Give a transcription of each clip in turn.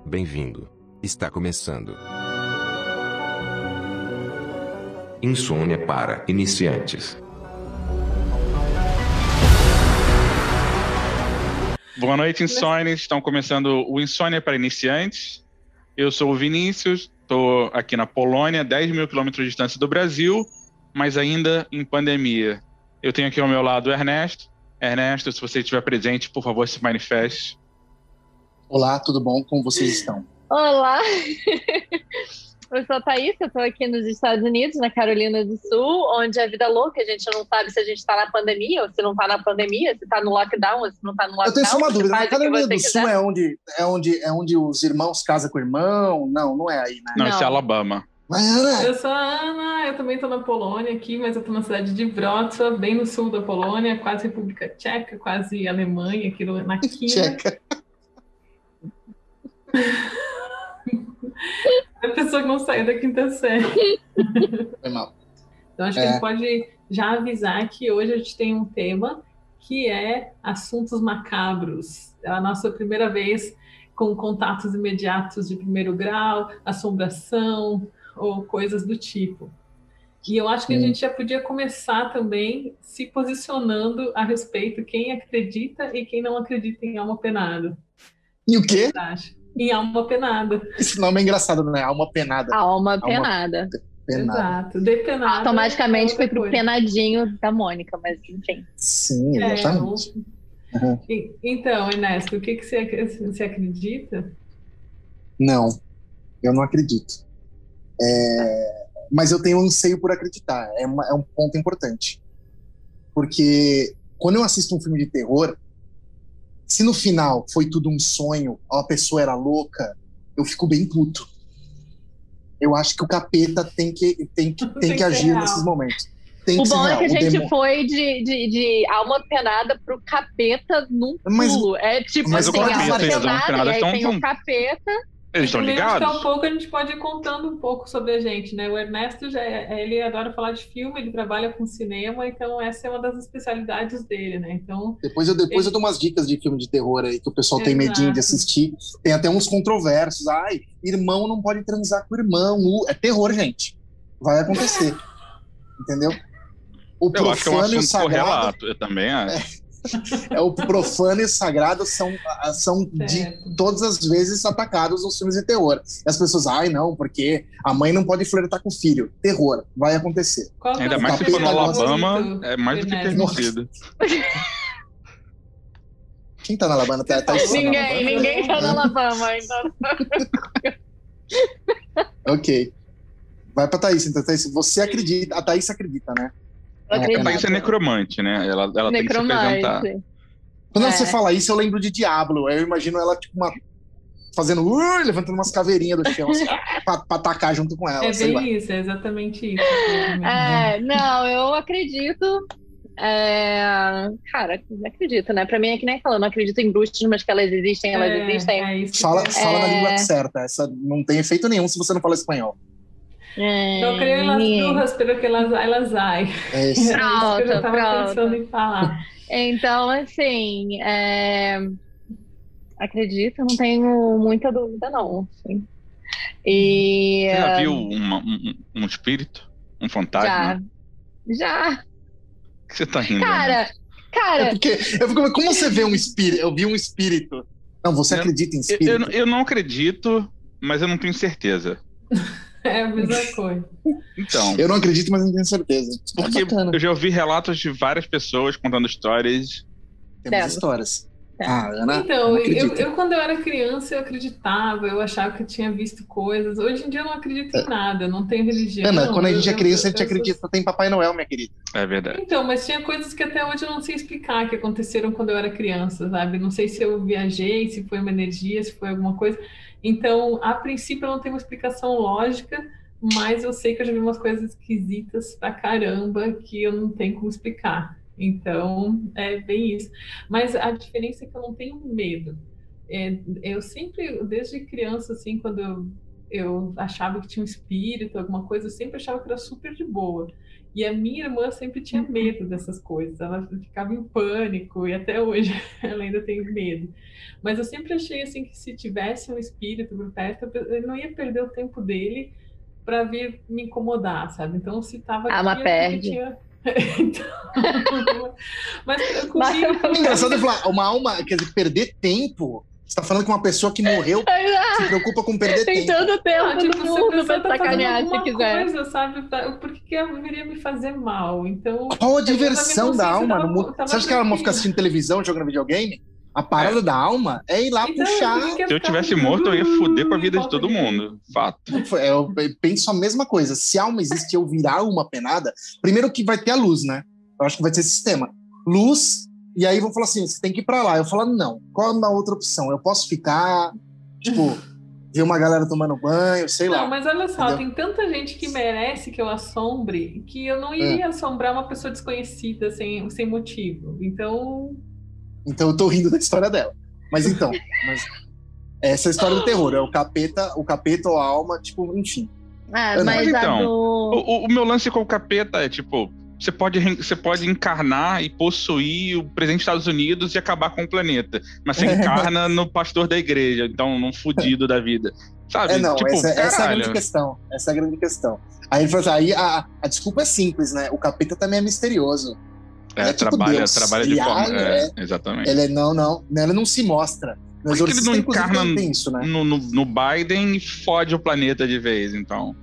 Bem-vindo. Está começando. Insônia para iniciantes. Boa noite, insônias. Estão começando o Insônia para Iniciantes. Eu sou o Vinícius, estou aqui na Polônia, 10 mil quilômetros de distância do Brasil, mas ainda em pandemia. Eu tenho aqui ao meu lado o Ernesto. Ernesto, se você estiver presente, por favor, se manifeste. Olá, tudo bom? Como vocês estão? Olá, eu sou a Thaís, eu estou aqui nos Estados Unidos, na Carolina do Sul, onde a vida é louca, a gente não sabe se a gente está na pandemia ou se não está na pandemia, se está no lockdown ou se não está no lockdown. Eu tenho só uma dúvida, na Carolina do quiser. Sul é onde os irmãos casam com o irmão? Não é aí, né? Não, isso é Alabama. Eu sou a Ana, eu também estou na Polônia aqui, mas eu estou na cidade de Wrocław, bem no sul da Polônia, quase República Tcheca, quase Alemanha, aqui na quina. Tcheca. A pessoa que não saiu da quinta série. Foi mal. Então acho que a gente pode já avisar que hoje a gente tem um tema que é assuntos macabros. É a nossa primeira vez com contatos imediatos de primeiro grau, assombração ou coisas do tipo. E eu acho que a gente já podia começar também se posicionando a respeito quem acredita e quem não acredita em alma penada. E o quê? Em alma penada. Esse nome é engraçado, né? Alma penada. Alma penada. Exato. Depenada. Automaticamente foi pro penadinho da Mônica, mas enfim. Sim, exatamente. Então, Ernesto, o que você acredita? Não, eu não acredito. Mas eu tenho um anseio por acreditar. É um ponto importante. Porque quando eu assisto um filme de terror, se no final foi tudo um sonho, a pessoa era louca, eu fico bem puto. Eu acho que o capeta tem que agir nesses momentos. Tem que o bom ser é real. que a gente foi de alma penada pro capeta num pulo. É tipo mas assim, alma penada, e aí tem o capeta. Eles estão ligados? Daqui a pouco a gente pode ir contando um pouco sobre a gente, né? O Ernesto, ele adora falar de filme, ele trabalha com cinema, então essa é uma das especialidades dele, né? Então, depois eu dou umas dicas de filme de terror aí, que o pessoal tem medinho de assistir. Tem até uns controversos. Ai, irmão não pode transar com o irmão. É terror, gente. Vai acontecer. Entendeu? O eu acho que é um assunto sagrado, correlato, eu também acho. O profano e o sagrado são de todas as vezes atacados nos filmes de terror. E as pessoas, não, porque a mãe não pode flertar com o filho. Terror, vai acontecer. Ainda mais se for no Alabama, é mais do que permitido. Quem tá na Alabama? Tá Ninguém tá na Alabama, então. Ok. Vai pra Thaís, então, Thaís, você acredita, a Thaís acredita, né? A Thaís é necromante, né? Ela tem que se apresentar. Quando você fala isso, eu lembro de Diablo. Eu imagino ela, tipo, fazendo... levantando umas caveirinhas do chão, assim, pra atacar junto com ela. É bem isso, é exatamente isso. Não, eu acredito... Cara, não acredito, né? Pra mim é que nem falando, não acredito em bruxas, mas que elas existem, Fala na língua certa. Essa não tem efeito nenhum se você não fala espanhol. Eu creio nas brujas, pero que elas ai. É isso. Pronto, eu tava pensando em falar. Então, assim, acredito, não tenho muita dúvida, não. Assim. Você já viu um espírito? Um fantasma? Já. O que você tá rindo? Cara... Como você vê um espírito? Eu vi um espírito. Não, você acredita em espírito? Eu não acredito, mas eu não tenho certeza. É a mesma coisa. Então, eu não acredito, mas não tenho certeza. Porque eu já ouvi relatos de várias pessoas contando histórias. Temos histórias. Ana, então, eu quando eu era criança, eu acreditava, eu achava que eu tinha visto coisas. Hoje em dia eu não acredito em nada, eu não tenho religião. Ana, quando a gente é criança, a gente acredita. Tem Papai Noel, minha querida. É verdade. Então, mas tinha coisas que até hoje eu não sei explicar, que aconteceram quando eu era criança, sabe? Não sei se eu viajei, se foi uma energia, se foi alguma coisa. Então, a princípio eu não tenho uma explicação lógica, mas eu sei que eu já vi umas coisas esquisitas pra caramba que eu não tenho como explicar. Então, é bem isso. Mas a diferença é que eu não tenho medo. Eu sempre, desde criança, assim, quando eu eu achava que tinha um espírito, alguma coisa, eu sempre achava que era super de boa. E a minha irmã sempre tinha medo dessas coisas, ela ficava em pânico, e até hoje ela ainda tem medo. Mas eu sempre achei assim que se tivesse um espírito por perto, ele não ia perder o tempo dele para vir me incomodar, sabe? Então, se tava Ah, mas aqui, é porque perde. tinha. Então, mas comigo. É engraçado eu falar, uma alma, quer dizer, perder tempo. Você tá falando que uma pessoa que morreu se preocupa com perder Tem tempo. todo o tempo Tipo, do se a mundo pessoa pra tá fazendo sacanear se alguma quiser. coisa, sabe? Por que ela viria me fazer mal? Então. Qual a diversão da consciência alma? tava- no mundo? tava Você acha que a alma tranquila. fica assistindo televisão, jogando videogame? A parada da alma é ir lá Então, puxar. por que Se eu tivesse morto, eu ia foder com a vida de todo mundo. Fato. Eu penso a mesma coisa. Se a alma existe e eu virar uma penada, primeiro que vai ter a luz, né? Eu acho que vai ter esse sistema. Luz, e aí vão falar assim: você tem que ir pra lá. Eu falo, não. Qual é a outra opção? Eu posso ficar, tipo, ver uma galera tomando banho, sei lá. Não, mas olha só, Entendeu? tem tanta gente que merece que eu assombre que eu não iria assombrar uma pessoa desconhecida sem motivo. Então. Então eu tô rindo da história dela. Mas então, essa é a história do terror. É o capeta ou a alma, tipo, enfim. Ah, mas a então, do... O meu lance com o capeta é tipo, você pode encarnar e possuir o presidente dos Estados Unidos e acabar com o planeta. Mas você encarna no pastor da igreja, então num fudido da vida. Sabe? Não, tipo, essa é a caralho. grande questão. Essa é a grande questão. Aí ele fala assim, aí a desculpa é simples, né? O capeta também é misterioso. É, tipo trabalha Deus. de Ele forma. age, exatamente. Ele ele não se mostra. Por que ele não encarna tem isso, né? no Biden e fode o planeta de vez, então?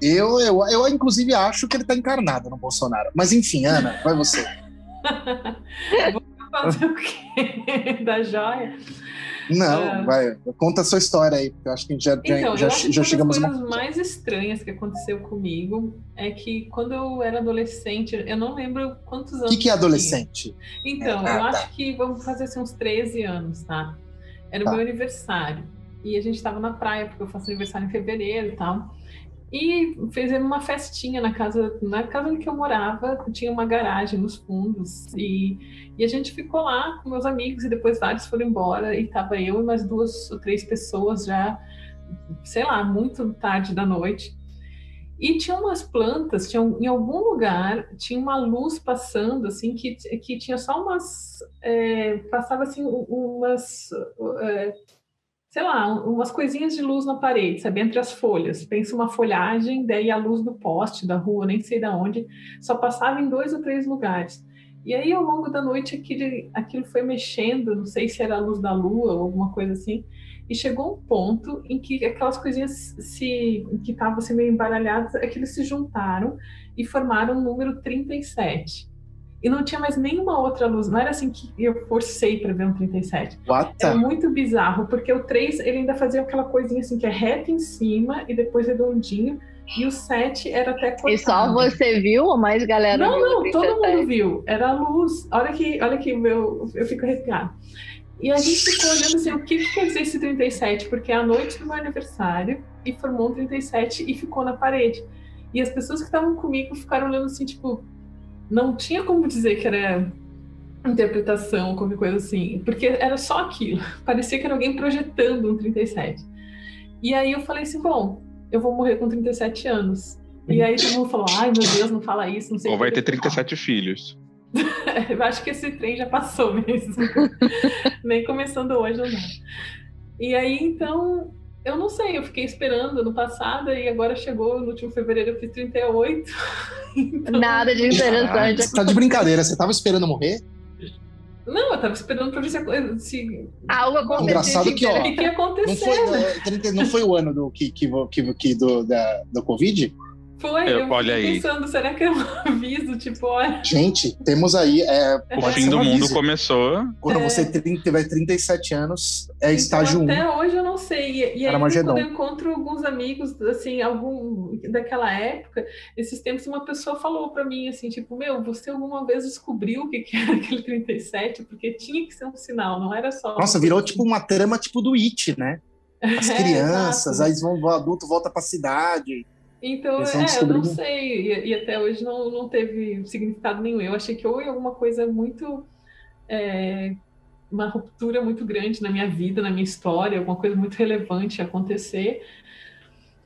Eu inclusive acho que ele tá encarnado no Bolsonaro. Mas enfim, Ana, vai você. Vou fazer o quê? Da joia? Não, vai. Conta a sua história aí, porque eu acho que Então, já eu acho que chegamos uma a das uma coisas mais estranhas que aconteceu comigo é que quando eu era adolescente, eu não lembro quantos anos. O que é eu adolescente? tinha. Então, eu acho que vamos fazer assim, uns 13 anos, tá? Era o meu aniversário. E a gente estava na praia, porque eu faço aniversário em fevereiro e tal. E fizemos uma festinha na casa em que eu morava, tinha uma garagem nos fundos, e a gente ficou lá com meus amigos, e depois vários foram embora, e tava eu e mais 2 ou 3 pessoas já, sei lá, muito tarde da noite. E tinha umas plantas, em algum lugar, tinha uma luz passando, assim, que tinha só umas, passava assim umas... sei lá, umas coisinhas de luz na parede, sabe, entre as folhas. Pensa uma folhagem, daí a luz do poste da rua, nem sei de onde, só passava em 2 ou 3 lugares. E aí, ao longo da noite, aquilo foi mexendo, não sei se era a luz da lua ou alguma coisa assim, e chegou um ponto em que aquelas coisinhas que estavam assim, meio embaralhadas, aqueles se juntaram e formaram o número 37. E não tinha mais nenhuma outra luz. Não era assim que eu forcei para ver um 37. Era muito bizarro, porque o 3, ele ainda fazia aquela coisinha assim, que é reto em cima e depois redondinho. E o 7 era até cortado. E só você viu ou mais galera viu? Não, todo mundo viu. Era a luz. Olha aqui, eu fico arrepiada. E a gente ficou olhando assim, o que quer dizer esse 37? Porque é a noite do meu aniversário e formou um 37 e ficou na parede. E as pessoas que estavam comigo ficaram olhando assim, tipo... Não tinha como dizer que era interpretação, qualquer coisa assim, porque era só aquilo. Parecia que era alguém projetando um 37. E aí eu falei assim, bom, eu vou morrer com 37 anos. E aí todo mundo falou, ai meu Deus, não fala isso, não sei o que. Ou vai ter 37 filhos. Eu acho que esse trem já passou mesmo. Nem começando hoje ou não. E aí, então... Eu não sei, eu fiquei esperando no passado e agora chegou, no último fevereiro eu fiz 38. Então... Nada de interessante. Você tá de brincadeira, você tava esperando morrer? Não, eu tava esperando pra ver se algo aconteceu. Engraçado que, ó, o que ia acontecer. Não foi o ano do Covid? Foi, eu fiquei pensando, será que é um aviso, tipo, olha... Gente, temos aí... o fim do mundo começou. Quando você tiver 37 anos, é estágio 1. Até hoje eu não sei. E aí, quando eu encontro alguns amigos, assim, algum daquela época, esses tempos, uma pessoa falou pra mim, assim, tipo, você alguma vez descobriu o que era aquele 37? Porque tinha que ser um sinal, não era só... Nossa, virou tipo uma trama tipo do It, né? As crianças, aí o adulto volta pra cidade... Então, eu não sei, e até hoje não teve significado nenhum. Eu achei que houve alguma coisa muito... uma ruptura muito grande na minha vida, na minha história, alguma coisa muito relevante acontecer.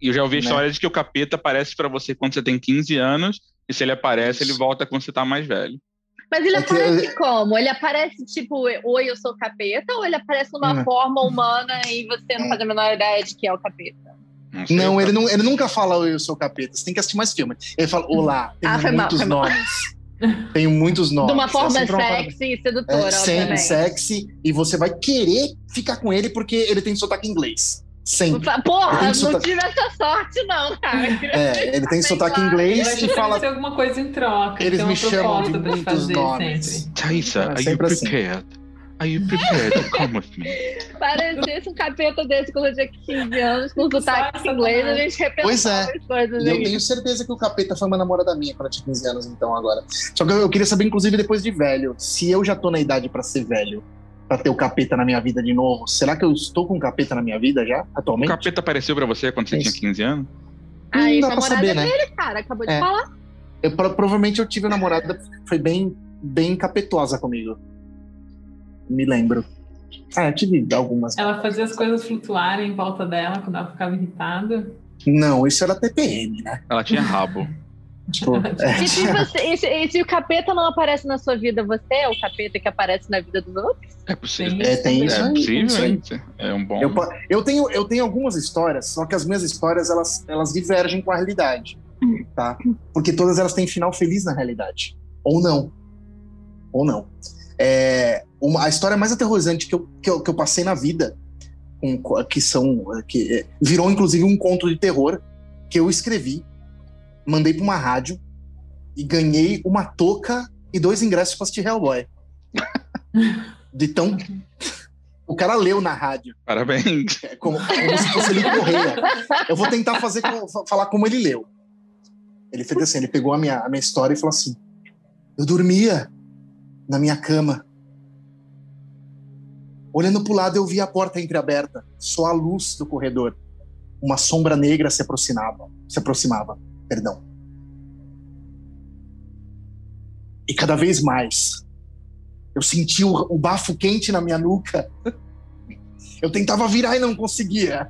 E eu já ouvi a Né? história de que o capeta aparece pra você quando você tem 15 anos, e se ele aparece, ele volta quando você tá mais velho. Mas ele É que aparece como? Ele aparece tipo, oi, eu sou o capeta? Ou ele aparece numa Não. forma humana e você não faz a menor ideia de que é o capeta? sei, Não, cara. ele nunca fala eu sou capeta. Você tem que assistir mais filme. Ele fala, olá, tenho foi mal, muitos foi mal. nomes. Tenho muitos nomes. De uma forma sempre uma sexy e sedutora, sempre obviamente. sexy. E você vai querer ficar com ele porque ele tem sotaque inglês. Sempre. Porra, Tem não sotaque- tive essa sorte, não, cara. Ele tem sotaque Ele inglês vai te e fala. oferecer alguma coisa em troca. Eles tem me uma chamam de proposta pra te muitos fazer nomes. sempre. Thaisa, are you sempre assim. prepared? Are you prepared to come with me? Parecesse um capeta desse quando eu tinha 15 anos, com sotaque Só inglês, a sacanagem. gente Pois é. repensava as coisas E eu aí. tenho certeza que o capeta foi uma namorada minha quando eu tinha 15 anos, então, agora. Só que eu queria saber, inclusive, depois de velho, se eu já tô na idade pra ser velho, pra ter o capeta na minha vida de novo, será que eu estou com o capeta na minha vida já, O atualmente? capeta apareceu pra você quando você tinha Isso. 15 anos? Ah, Não esse dá pra namorado saber, é né? dele, cara, acabou de É. falar. Provavelmente eu tive uma namorada que foi bem capetosa comigo. Me lembro. Eu tive algumas. Ela fazia as coisas flutuarem em volta dela quando ela ficava irritada. Não, isso era TPM, né? Ela tinha rabo. Tipo, E se o capeta não aparece na sua vida, você é o capeta que aparece na vida dos outros? É possível. Sim. tem isso É aí. possível, isso aí. hein? É um bom. Eu tenho algumas histórias, só que as minhas histórias elas divergem com a realidade, tá? Porque todas elas têm final feliz na realidade, ou não. A história mais aterrorizante que eu passei na vida, que virou inclusive um conto de terror que eu escrevi, mandei pra uma rádio e ganhei uma touca e 2 ingressos pra assistir Hellboy. De tão o cara leu na rádio. Parabéns. Como se fosse ele Correia. Eu vou tentar falar como ele leu. Ele fez assim, ele pegou a minha história e falou assim: eu dormia na minha cama. Olhando pro lado, eu vi a porta entreaberta, só a luz do corredor. Uma sombra negra se aproximava. E cada vez mais, eu senti o bafo quente na minha nuca. Eu tentava virar e não conseguia.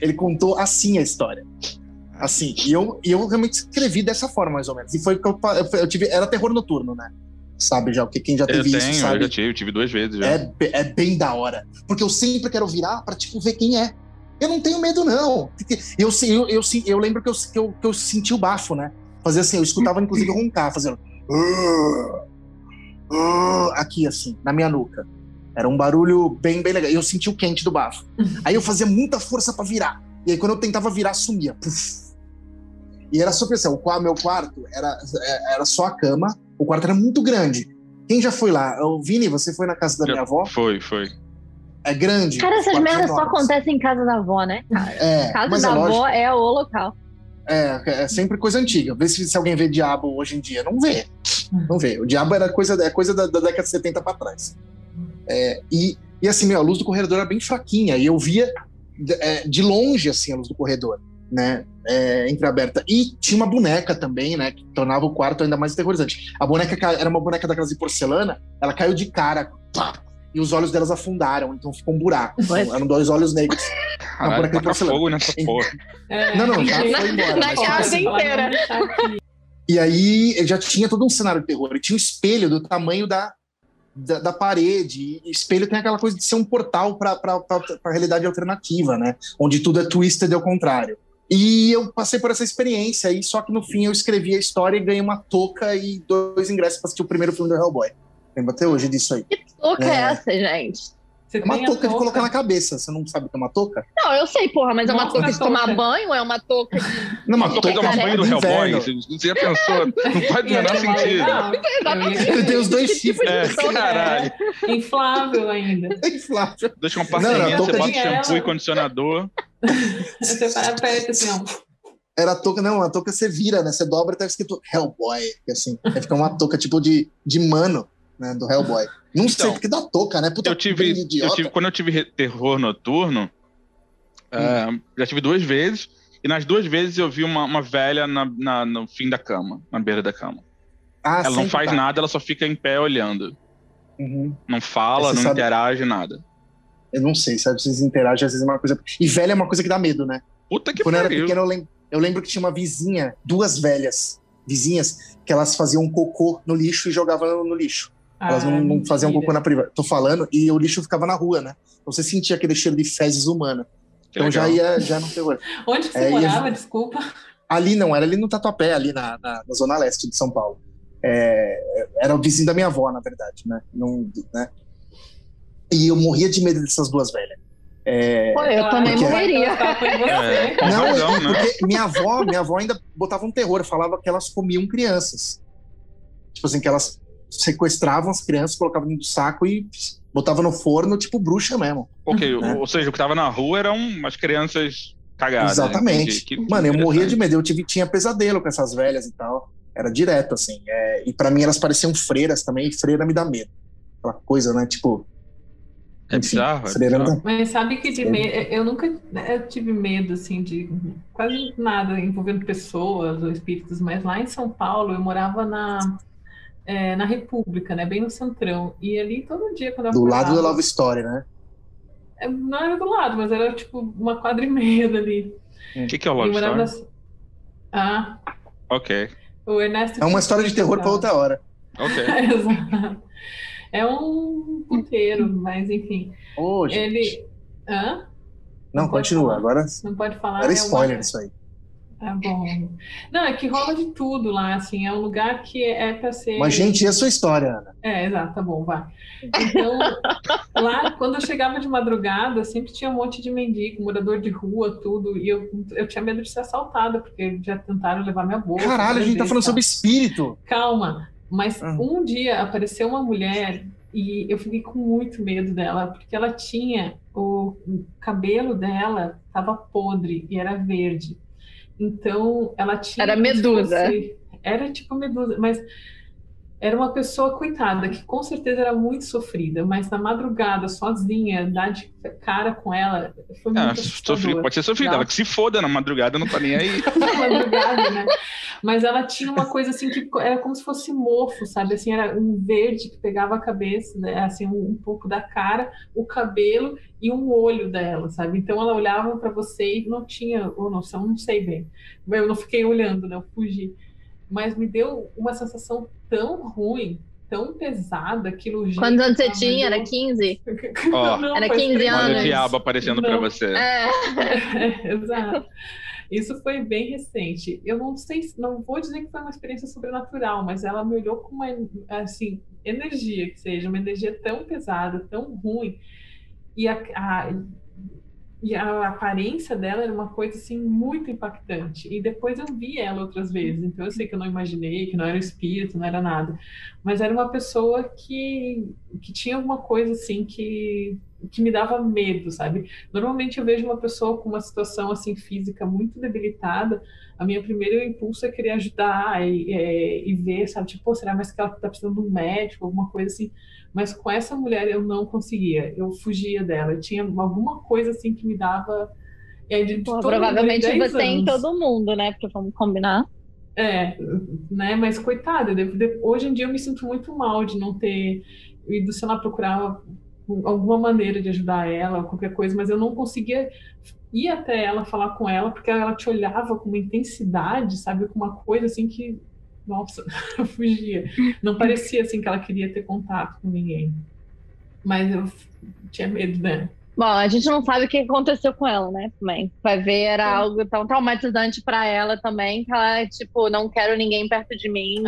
Ele contou assim a história. Assim, e eu realmente escrevi dessa forma, mais ou menos. E foi que eu tive. Era terror noturno, né? Sabe já, porque quem já teve isso sabe. Eu já tive 2 vezes já. É bem da hora. Porque eu sempre quero virar pra, tipo, ver quem é. Eu não tenho medo, não. Eu lembro que eu senti o bafo, né? Fazia assim, eu escutava inclusive roncar, fazendo. Aqui, assim, na minha nuca. Era um barulho bem legal. E eu senti o quente do bafo. Aí eu fazia muita força pra virar. E aí quando eu tentava virar, sumia. Puf. E era super assim, meu quarto era só a cama. O quarto era muito grande. Quem já foi lá? Vini, você foi na casa da minha avó? Foi. É grande. Cara, essas quartos merdas só enormes. acontecem em casa da avó, né, cara? Casa mas da avó lógico. é o local. É sempre coisa antiga. Vê se alguém vê diabo hoje em dia. Não vê. Não vê. O diabo era coisa da década de 70 pra trás. E assim, a luz do corredor era bem fraquinha. E eu via de longe, assim, a luz do corredor, né? Entreaberta. E tinha uma boneca também, né? Que tornava o quarto ainda mais aterrorizante. A boneca era uma boneca daquelas de porcelana. Ela caiu de cara. Pá, e os olhos delas afundaram. Então ficou um buraco. Eram 2 olhos negros. Caralho, boneca de taca porcelana. fogo nessa porra. Não, já foi embora. Na mas, casa assim, inteira. E aí já tinha todo um cenário de terror. E tinha um espelho do tamanho da parede. E espelho tem aquela coisa de ser um portal para realidade alternativa, né? Onde tudo é twisted ao contrário. E eu passei por essa experiência aí, só que no fim eu escrevi a história e ganhei uma touca e 2 ingressos para assistir o primeiro filme do Hellboy. Lembro até hoje disso aí. Que touca é essa, gente? Você É uma tem a touca de colocar na cabeça. Você não sabe o que é uma touca? Não, eu sei, porra, mas é uma Mostra touca a de tomar touca. banho ou é uma touca de... Não, uma Tô pegando uma banho do de Hellboy. inverno. Você já pensou? Não faz o menor sentido. Ele tem os 2 chifres. Caralho. Inflável ainda. É inflável. Deixa uma Não, parceria, touca você bota de shampoo ela. e condicionador. Você aperta assim, ó. Era a touca, não, a touca você vira, né? Você dobra e tá escrito Hellboy, que assim, aí fica uma touca tipo de mano, né, do Hellboy. Não sei porque dá touca, né? Puta, bem idiota. Quando eu tive terror noturno, já tive 2 vezes, e nas 2 vezes eu vi uma velha no fim da cama, na beira da cama. Ela não sempre faz tá. nada, ela só fica em pé olhando. Uhum. Não fala, Você não sabe- interage, nada. Eu não sei, sabe? Vocês interagem, às vezes é uma coisa. E velha é uma coisa que dá medo, né? Puta que Quando eu era pariu. pequeno, eu lembro que tinha uma vizinha, duas vizinhas, que elas faziam cocô no lixo e jogavam no lixo. Elas não faziam cocô na privada. Tô falando, e o lixo ficava na rua, né? Então você sentia aquele cheiro de fezes humana. Que Então legal. já não terror. Onde que você morava? Desculpa. Ali não, era ali no Tatuapé, ali na Zona Leste de São Paulo. Era o vizinho da minha avó, na verdade, né? Né? E eu morria de medo dessas duas velhas. Pô, eu também morreria. Não, porque minha avó ainda botava um terror, falava que elas comiam crianças. Tipo assim, que elas sequestravam as crianças, colocavam dentro do saco e botavam no forno, tipo bruxa mesmo. Ok, né? Ou seja, o que tava na rua eram umas crianças cagadas. Exatamente. Né? Mano, eu morria de medo, tinha pesadelo com essas velhas e tal. Era direto, assim. E pra mim elas pareciam freiras também, e freira me dá medo. Aquela coisa, né, tipo... É bizarro, bizarro. Mas sabe que eu nunca tive medo, assim, de quase nada envolvendo pessoas ou espíritos, mas lá em São Paulo eu morava na República, né, bem no centrão, e ali todo dia quando eu acordava... Do lado da Love Story, né? Não era do lado, mas era tipo uma quadra e meia dali. O que é o Love Story? Ok. O Ernesto é uma história de terror para outra hora. Ok. Exato. É um puteiro, mas enfim. Ele... Não, continua. Agora não pode falar. Era spoiler isso aí. Tá bom. Não, é que rola de tudo lá, assim. É um lugar que é pra ser... Mas, gente, e a sua história, Ana? Exato, tá bom, vai. Então, lá, quando eu chegava de madrugada, sempre tinha um monte de mendigo, morador de rua, tudo. E eu tinha medo de ser assaltada, porque já tentaram levar minha bolsa. Caralho, a gente tá falando sobre espírito. Calma. Mas um dia apareceu uma mulher e eu fiquei com muito medo dela, porque ela tinha... O cabelo dela tava podre e era verde. Então, ela tinha... Era medusa. Era tipo medusa, mas era uma pessoa coitada, que com certeza era muito sofrida, mas na madrugada, sozinha, dar de cara com ela, foi muito assustador. Pode ser sofrida, ela que se foda na madrugada, não tá nem aí. Na madrugada, né? Mas ela tinha uma coisa assim, que era como se fosse mofo, sabe? Assim, era um verde que pegava a cabeça, né? Assim, um pouco da cara, o cabelo e um olho dela, sabe? Então ela olhava para você e não tinha noção, não sei bem. Eu não fiquei olhando, né? Eu fugi. Mas me deu uma sensação tão ruim, tão pesada, aquilo... Quantos anos você tinha? Era 15? Não, era 15 anos. Olha o diabo aparecendo para você. Exato. Isso foi bem recente. Eu não sei, não vou dizer que foi uma experiência sobrenatural, mas ela me olhou com uma, assim, energia, que seja, uma energia tão pesada, tão ruim, e a aparência dela era uma coisa assim muito impactante. E depois eu vi ela outras vezes, então eu sei que eu não imaginei, que não era espírito, não era nada, mas era uma pessoa que tinha alguma coisa assim que me dava medo, sabe? Normalmente eu vejo uma pessoa com uma situação assim física muito debilitada, a minha primeiro impulso é querer ajudar e ver, sabe? Tipo, será mais que ela tá precisando de um médico, alguma coisa assim. Mas com essa mulher eu não conseguia, eu fugia dela. Eu tinha alguma coisa assim que me dava... provavelmente você em todo mundo, né? Porque vamos combinar. Né? Mas coitada, hoje em dia eu me sinto muito mal de não ter ido, sei lá, procurar alguma maneira de ajudar ela, ou qualquer coisa, mas eu não conseguia ir até ela, falar com ela, porque ela te olhava com uma intensidade, sabe? Com uma coisa assim que... Nossa, eu fugia. Não parecia assim que ela queria ter contato com ninguém. Mas eu tinha medo, né? Bom, a gente não sabe o que aconteceu com ela, né? Também. Vai ver, era algo tão traumatizante pra ela também, que ela, tipo, não quero ninguém perto de mim.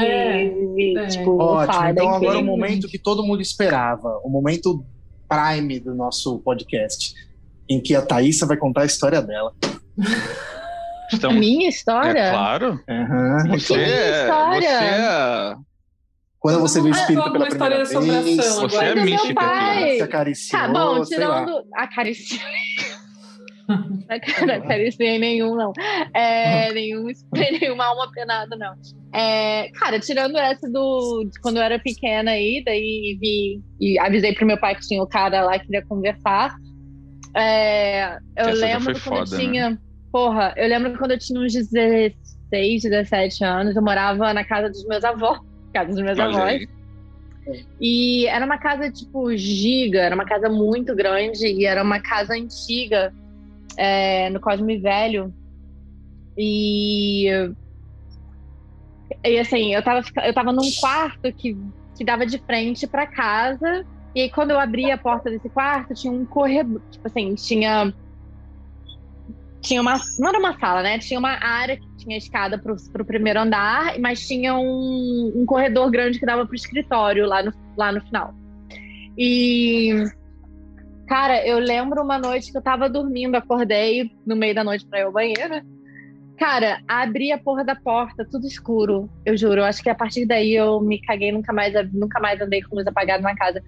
Tipo, ótimo. Então agora é o momento que todo mundo esperava. O momento prime do nosso podcast, em que a Thaísa vai contar a história dela. A minha história? É claro. Você Quando você viu o espírito pela primeira vez, você é mística aqui. Você acariciou, tá bom, tirando... Acariciei. Não acariciei nenhum, não. Nenhuma alma penada, não. Cara, tirando essa de quando eu era pequena aí, daí vi e avisei pro meu pai que tinha o cara lá que queria conversar. Eu lembro quando eu tinha... Né? Porra, eu lembro quando eu tinha uns 16, 17 anos, eu morava na casa dos meus avós. E era uma casa, tipo, giga, era uma casa muito grande e era uma casa antiga. no Cosme Velho. E assim, eu tava num quarto que dava de frente pra casa. E aí, quando eu abri a porta desse quarto, tinha um corredor. Tipo assim, tinha uma. Não era uma sala, né? Tinha uma área que tinha escada pro primeiro andar, mas tinha um corredor grande que dava pro escritório lá no final. E, cara, eu lembro uma noite que eu tava dormindo, acordei no meio da noite pra ir ao banheiro. Cara, abri a porra da porta, tudo escuro, eu juro. Eu acho que a partir daí eu me caguei, nunca mais andei com luz apagada na casa.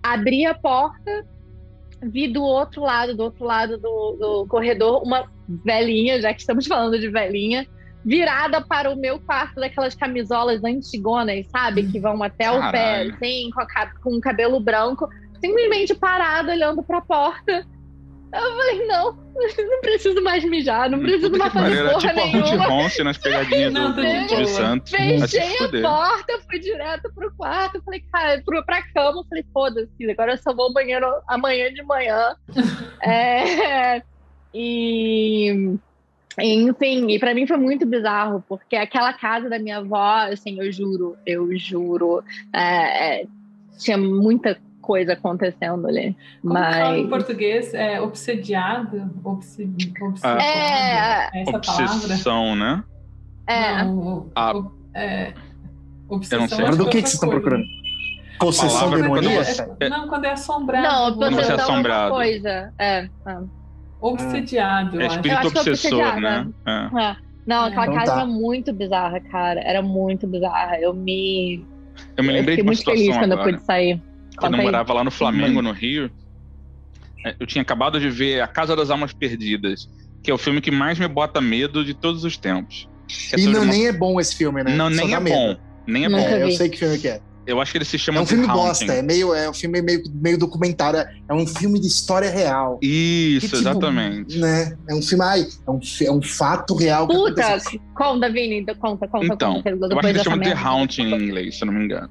Abri a porta, vi do outro lado do corredor, uma velhinha, já que estamos falando de velhinha, virada para o meu quarto, daquelas camisolas antigonas, sabe? Que vão até o pé, assim, com o cabelo branco, simplesmente parada, olhando para a porta. Eu falei, não preciso mais mijar, não preciso mais fazer porra tipo nenhuma. Tipo a Ruth Ronce nas pegadinhas do Silvio Santos. Fechei a porta, fui direto pro quarto, falei, cara, pra cama, falei, foda-se, agora eu só vou ao banheiro amanhã de manhã. Enfim, e pra mim foi muito bizarro, porque aquela casa da minha avó, assim, eu juro, tinha muita coisa acontecendo ali. Como fala em português? É obsediado? Essa obsessão, palavra? Né? Obsessão. Mas do que vocês estão procurando? Possessão demoníaca? Não, quando é assombrado. Não, possessão é assombrado. Coisa. Obsediado. É espírito obsessor, né? Não, aquela casa era muito bizarra, cara. Era muito bizarra. Eu me lembrei de uma muito situação feliz quando agora. eu pude sair. Quando eu morava lá no Flamengo, no Rio, eu tinha acabado de ver A Casa das Almas Perdidas, que é o filme que mais me bota medo de todos os tempos. Nem é bom esse filme, né? Não, nem é bom. Nem é bom. Eu sei que filme que é. Eu acho que ele se chama É um filme The Haunting. bosta, é um filme meio documentário, é um filme de história real. Isso, que, exatamente. Né? É um filme, é um fato real. Puta, conta, Vini, conta. Então, eu acho que ele chama The Haunting em inglês, se eu não me engano.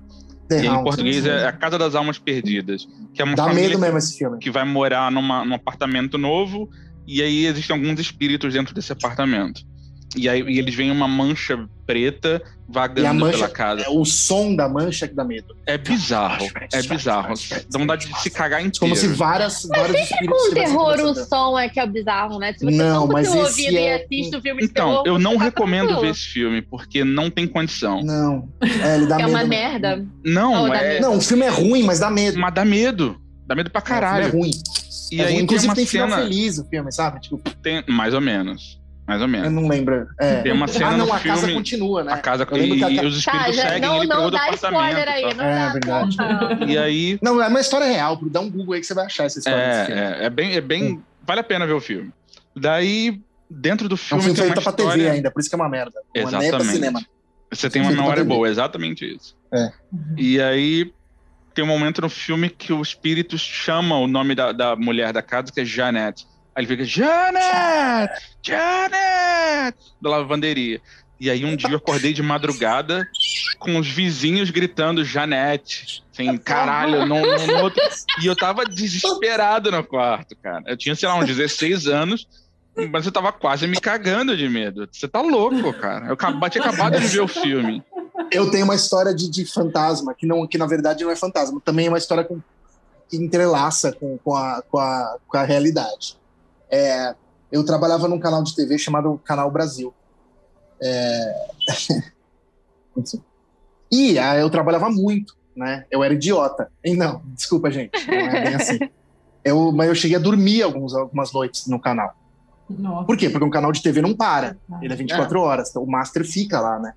E em português é A Casa das Almas Perdidas, que é uma Dá família medo mesmo esse filme. que vai morar num apartamento novo, e aí existem alguns espíritos dentro desse apartamento. E aí eles veem uma mancha preta vagando pela casa. O som da mancha que dá medo. É bizarro, bizarro. Dá vontade de se cagar inteiro. Como se vários espíritos com terror o som que é o bizarro, né? Se você não, mas o ouvido e assiste o filme de terror... Então, eu não recomendo ver esse filme, porque não tem condição. Não, ele dá medo. É uma merda. Não, Não, o filme é ruim, mas dá medo. Mas dá medo. Dá medo pra caralho. O filme é ruim. E aí inclusive tem cena... final feliz o filme, sabe? Tipo, tem mais ou menos. Eu não lembro. Tem uma cena no a filme... casa continua, né? A casa e os espíritos seguem ele pro outro apartamento. Aí, não verdade. E aí... Não, é uma história real. Dá um Google aí que você vai achar essa história desse filme. É bem... Vale a pena ver o filme. Daí, dentro do filme... É um filme feito pra TV ainda, por isso que é uma merda. Exatamente. Não é pra cinema. Você tem uma memória boa, exatamente isso. E aí... Tem um momento no filme que o espírito chama o nome da mulher da casa, que é Janet. Aí ele fica, Janet! Da lavanderia. E aí um dia eu acordei de madrugada com os vizinhos gritando Janete. Assim, caralho, no outro... E eu tava desesperado no quarto, cara. Eu tinha, sei lá, uns 16 anos, mas eu tava quase me cagando de medo. Você tá louco, cara. Eu tinha acabado de ver o filme. Eu tenho uma história de fantasma, que na verdade não é fantasma. Também é uma história que entrelaça com a realidade. Eu trabalhava num canal de TV chamado Canal Brasil. E eu trabalhava muito, né? Eu era idiota. E não, desculpa, gente, não é bem assim. Mas eu cheguei a dormir algumas noites no canal. Nossa. Por quê? Porque um canal de TV não para. Ele é 24 horas, então o master fica lá, né?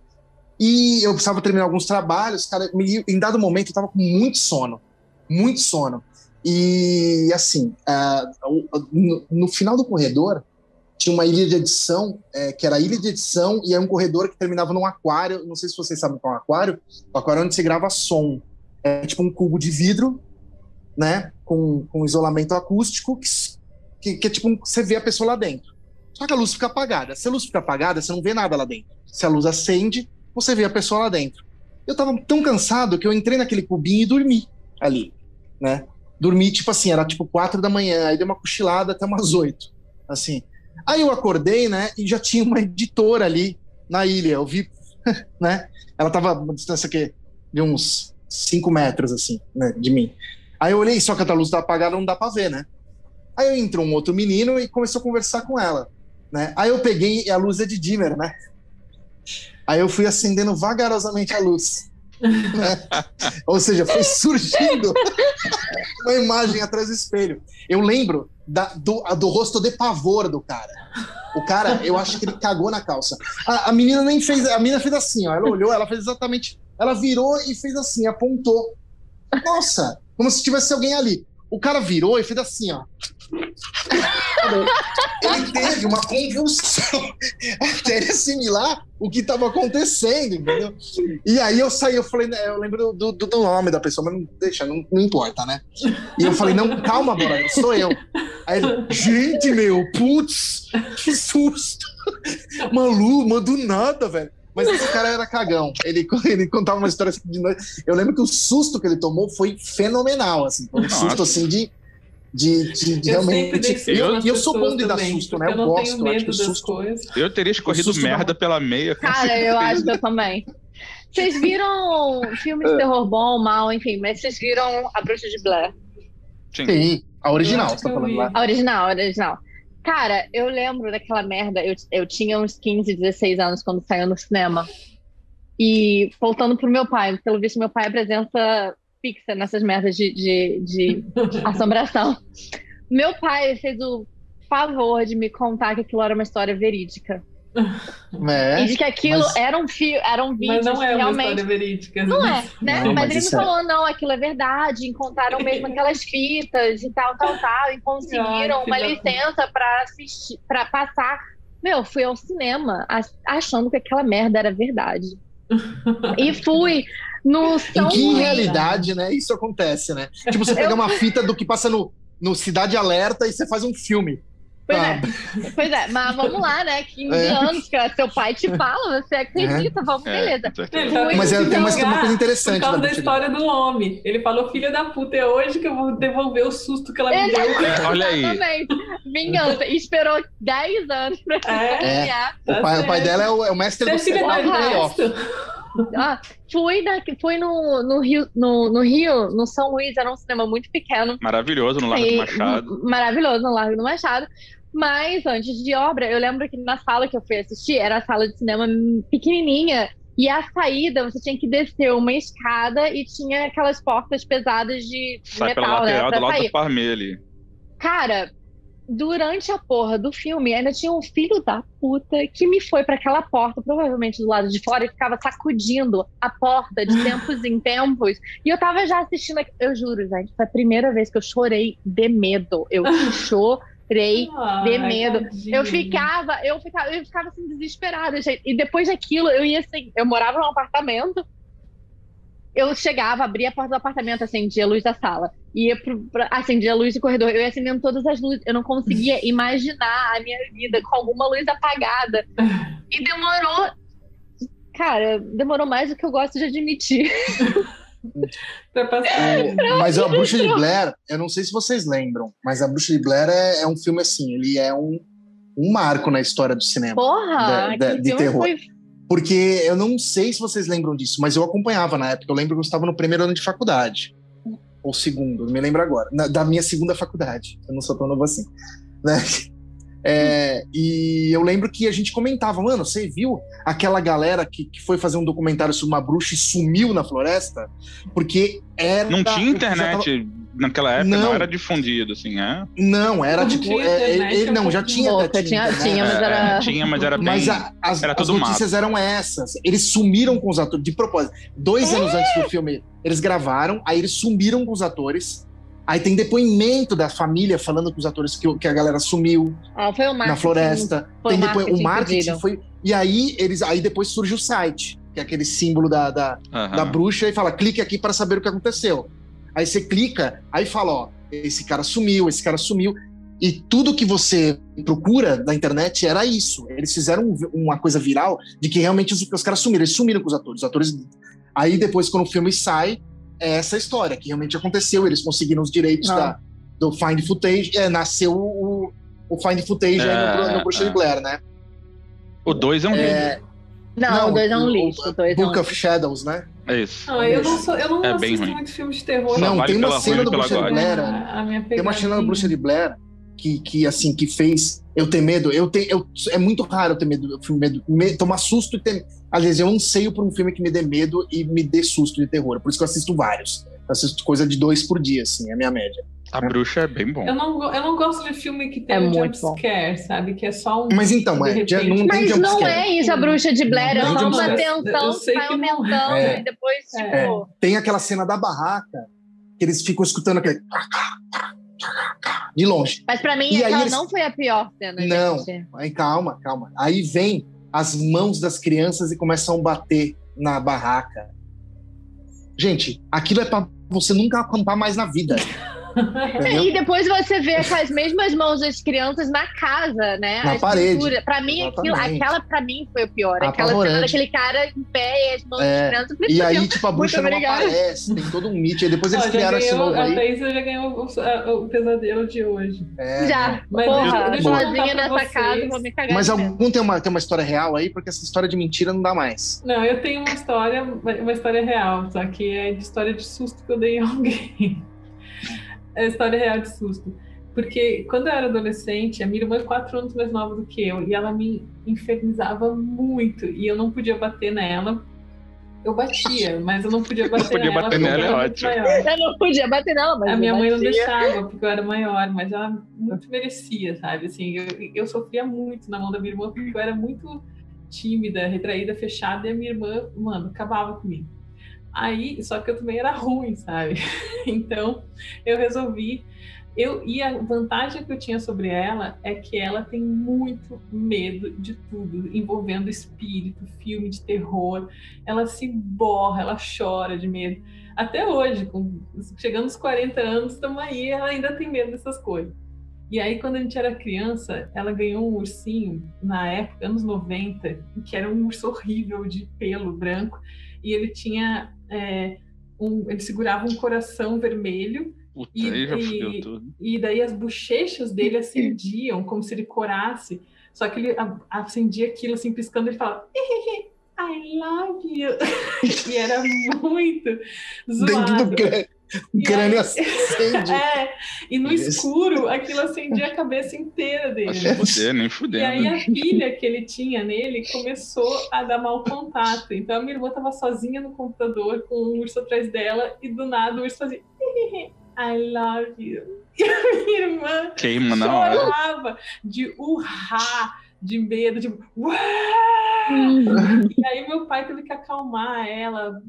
E eu precisava terminar alguns trabalhos, cara. Em dado momento eu tava com muito sono. E assim, no final do corredor tinha uma ilha de edição, que era a ilha de edição, e aí um corredor que terminava num aquário. Não sei se vocês sabem qual é um aquário. O aquário é onde se grava som. É tipo um cubo de vidro, né? Com isolamento acústico, que é tipo você vê a pessoa lá dentro. Só que a luz fica apagada. Se a luz fica apagada, você não vê nada lá dentro. Se a luz acende, você vê a pessoa lá dentro. Eu tava tão cansado que eu entrei naquele cubinho e dormi ali, né? Dormi, tipo assim, era tipo 4 da manhã, aí dei uma cochilada até umas 8. assim. Aí eu acordei, né, e já tinha uma editora ali na ilha, eu vi, né, ela tava a uma distância aqui de uns 5 metros, assim, né, de mim. Aí eu olhei, só que a luz tá apagada, não dá pra ver, né. Aí entrou um outro menino e começou a conversar com ela, né. Aí eu peguei, a luz é de dimmer, né. Aí eu fui acendendo vagarosamente a luz. Né? Ou seja, foi surgindo uma imagem atrás do espelho. Eu lembro do rosto de pavor do cara. O cara, eu acho que ele cagou na calça. A menina nem fez, a menina fez assim, ó, ela olhou, ela fez exatamente, ela virou e fez assim, apontou. Nossa, como se tivesse alguém ali. O cara virou e fez assim, ó. Ele teve uma convulsão até ele assimilar o que estava acontecendo, entendeu? E aí eu saí, eu falei, eu lembro do nome da pessoa, mas não deixa, não importa, né? E eu falei, não, calma, Bora, sou eu. Aí ele, gente, meu, putz, que susto. Malu, do nada, velho. Mas esse cara era cagão. Ele contava uma história assim de noite. Eu lembro que o susto que ele tomou foi fenomenal, assim. Foi um susto, assim, de realmente. Eu sou bom de dar susto, né? Eu gosto, eu acho que o susto. Eu teria escorrido merda pela meia. Cara, eu acho que eu também. Vocês viram filme de terror bom, mal, enfim, mas vocês viram A Bruxa de Blair? Sim, a original, você tá falando lá. A original. Cara, eu lembro daquela merda, eu tinha uns 15, 16 anos quando saiu no cinema. E voltando pro meu pai, pelo visto meu pai é presença fixa nessas merdas de assombração. Meu pai fez o favor de me contar que aquilo era uma história verídica. E de que aquilo era um vídeo. Mas não é realmente... uma história verídica. Não é, né? Não, mas ele me falou, não, aquilo é verdade, encontraram mesmo aquelas fitas e tal, e conseguiram uma licença pra assistir, pra passar. Meu, fui ao cinema achando que aquela merda era verdade. E fui no São Em que Luís. realidade, né, isso acontece, né? Tipo, você pegar uma fita do que passa no Cidade Alerta e você faz um filme. Pois é, mas vamos lá, né? 15 anos que seu pai te fala, você acredita, vamos, beleza. Mas tem uma coisa interessante. Por causa da história do homem. Ele falou, filha da puta, é hoje que eu vou devolver o susto que ela me deu. Olha aí. Exatamente. Vingança. E esperou 10 anos pra ganhar. O pai dela é o mestre do payoff. Fui no Rio, no São Luís, era um cinema muito pequeno. Maravilhoso, no Largo do Machado. Maravilhoso, no Largo do Machado. Mas antes de obra, eu lembro que na sala que eu fui assistir, era a sala de cinema pequenininha, e a saída, você tinha que descer uma escada e tinha aquelas portas pesadas de Sai metal, pela lateral, né? do lado do Parmê ali. Cara, durante a porra do filme, ainda tinha um filho da puta que me foi pra aquela porta, provavelmente do lado de fora, e ficava sacudindo a porta de tempos em tempos. E eu tava já assistindo, eu juro, gente, foi a primeira vez que eu chorei de medo. Eu chorei de medo. Tadinho. Eu ficava assim, desesperada, gente. E depois daquilo, eu morava num apartamento. Eu chegava, abria a porta do apartamento, acendia a luz da sala, ia acendia a luz do corredor, eu ia acendendo todas as luzes, eu não conseguia imaginar a minha vida com alguma luz apagada. E demorou mais do que eu gosto de admitir. Mas a Bruxa de Blair, eu não sei se vocês lembram, mas a Bruxa de Blair é um filme assim, ele é um marco na história do cinema. Porra! De terror. Porque eu não sei se vocês lembram disso, mas eu acompanhava na época. Eu lembro que eu estava no primeiro ano de faculdade. Ou segundo, não me lembro agora. Da minha segunda faculdade. Eu não sou tão novo assim. Né? E eu lembro que a gente comentava, mano, você viu aquela galera que foi fazer um documentário sobre uma bruxa e sumiu na floresta? Porque era... Não tinha internet naquela época, não era difundido, assim, é? Não, era tipo... já tinha. Tinha, mas era bem... Mas era as notícias eram essas. Eles sumiram com os atores, de propósito. 2 anos antes do filme, eles gravaram, aí eles sumiram com os atores. Aí tem depoimento da família falando com os atores que a galera sumiu foi o na floresta. Foi o marketing foi... E aí, depois surge o site, que é aquele símbolo da bruxa, e fala, clique aqui para saber o que aconteceu. Aí você clica, aí fala, ó, esse cara sumiu. E tudo que você procura na internet era isso. Eles fizeram uma coisa viral de que realmente os caras sumiram. Eles sumiram com os atores. Aí depois, quando o filme sai, é essa história, que realmente aconteceu. Eles conseguiram os direitos do Find Footage. Nasceu o Find Footage aí no Bruxa de Blair, né? O 2 é um livro. Não, o 2 é um lixo. Book of Shadows, né? É isso. Eu não bem assisto ruim. muito filme de terror. Não, vale tem uma pela cena ruim do e pela Bruxa de God. Blair. Tem uma cena do Bruxa de Blair que fez eu ter medo. É muito raro eu ter medo. Tomar susto e ter. Às vezes eu anseio por um filme que me dê medo e me dê susto de terror. Por isso que eu assisto vários. Eu assisto coisa de 2 por dia, assim, é a minha média. A Bruxa é bem bom. Eu não gosto de filme que tem um jumpscare, sabe? Que é só um. Mas então, não tem jumpscare. Mas não é isso, a Bruxa de Blair. É só uma tensão que vai não. aumentando e depois, tipo. Tem aquela cena da barraca que eles ficam escutando aquele. De longe. Mas pra mim, E aquela aí não foi a pior cena. Não, gente. aí calma. Aí vem as mãos das crianças e começam a bater na barraca. Gente, aquilo é pra você nunca acampar mais na vida. E depois você vê com as mesmas mãos das crianças na casa, né? Na parede. Pra mim, aquela pra mim foi o pior. Aquela Apavorante. cena daquele cara em pé e as mãos das crianças. E aí, tipo, a bruxa não obrigada. aparece, tem todo um mito. E depois eles criaram esse novo A aí. Thaís já ganhou o pesadelo de hoje. Já. Mas Porra, deixa eu contar sozinha pra nessa vocês. casa, vou me cagar. Mas de medo. algum tem uma história real aí? Porque essa história de mentira não dá mais. Não, eu tenho uma história real, só que é de história de susto que eu dei a alguém. É história real de susto. Porque quando eu era adolescente, a minha irmã é 4 anos mais nova do que eu, e ela me infernizava muito, e eu não podia bater nela. Eu batia, mas eu não podia bater nela. Bater nela é ótimo. Eu não podia bater nela, mas A minha mãe não batia. deixava, porque eu era maior, mas ela muito merecia, sabe? Assim, eu sofria muito na mão da minha irmã, porque eu era muito tímida, retraída, fechada, e a minha irmã, mano, acabava comigo. Aí, só que eu também era ruim, sabe? Então, eu resolvi. E a vantagem que eu tinha sobre ela é que ela tem muito medo de tudo, envolvendo espírito, filme de terror. Ela se borra, ela chora de medo. Até hoje, chegando aos 40 anos, estamos aí, ela ainda tem medo dessas coisas. E aí, quando a gente era criança, ela ganhou um ursinho, na época, anos 90, que era um urso horrível de pelo branco, e ele tinha... ele segurava um coração vermelho. Puta, aí já fudeu tudo. E daí as bochechas dele acendiam, como se ele corasse. Só que ele acendia aquilo assim, piscando, ele falava I love you. E era muito zoado. Dentro do crânio acende. E no escuro, aquilo acendia a cabeça inteira dele. Nem fudendo. E aí a pilha que ele tinha nele começou a dar mau contato. Então a minha irmã estava sozinha no computador com um urso atrás dela e do nada o urso fazia I love you. E a minha irmã queima na hora. chorava de urrar, de medo, de uau! E aí meu pai teve que acalmar ela,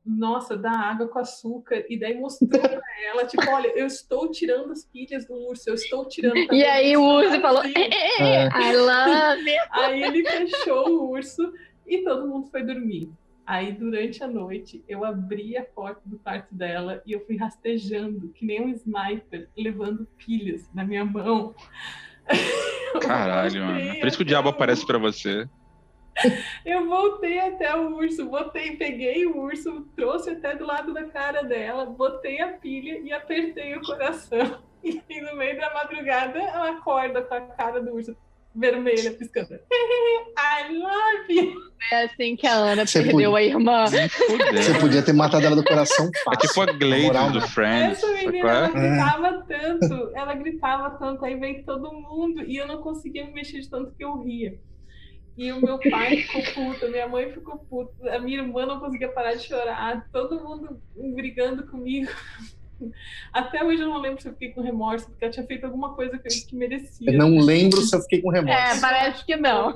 nossa, dar água com açúcar, e daí mostrou pra ela, tipo, olha, eu estou tirando as pilhas do urso, eu estou tirando... E aí o urso falou, I love you. Aí ele fechou o urso e todo mundo foi dormir. Aí, durante a noite, eu abri a porta do quarto dela e eu fui rastejando, que nem um sniper, levando pilhas na minha mão. Caralho, mano. Por isso que o diabo aparece pra você. Eu voltei até o urso, peguei o urso, trouxe até do lado da cara dela, botei a pilha e apertei o coração. E no meio da madrugada, ela acorda com a cara do urso vermelha, piscando. I love you. É assim que a Ana perdeu a irmã. Você podia ter matado ela do coração fácil. É tipo a Glade do Friends. Essa menina, ela gritava tanto, aí veio todo mundo, e eu não conseguia me mexer de tanto que eu ria. E o meu pai ficou puto, minha mãe ficou puta, a minha irmã não conseguia parar de chorar, todo mundo brigando comigo. Até hoje eu não lembro se eu fiquei com remorso, porque eu tinha feito alguma coisa que merecia. Eu não lembro se eu fiquei com remorso. Parece que não.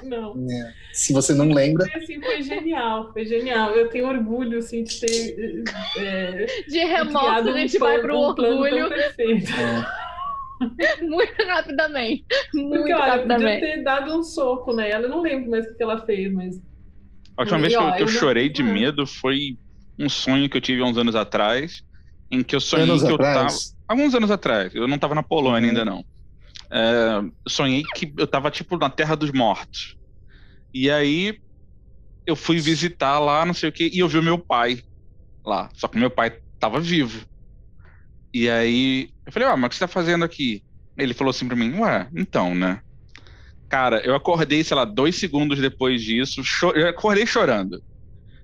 Não. Se você não lembra... Foi genial, foi genial. Eu tenho orgulho, assim, de ter... de remorso, a gente vai pro orgulho. Perfeito. Muito rapidamente. Porque, olha, eu podia ter dado um soco nela. Eu não lembro mais o que ela fez, mas... A última vez que eu chorei de medo foi um sonho que eu tive há uns anos atrás, em que eu sonhei que eu tava... Alguns anos atrás. Eu não tava na Polônia ainda, não. Sonhei que eu tava, tipo, na Terra dos Mortos. E aí, eu fui visitar lá, não sei o quê, e eu vi o meu pai lá. Só que meu pai tava vivo. E aí, eu falei, mas o que você tá fazendo aqui? Ele falou assim pra mim, ué, então, né? Cara, eu acordei, sei lá, 2 segundos depois disso, eu acordei chorando,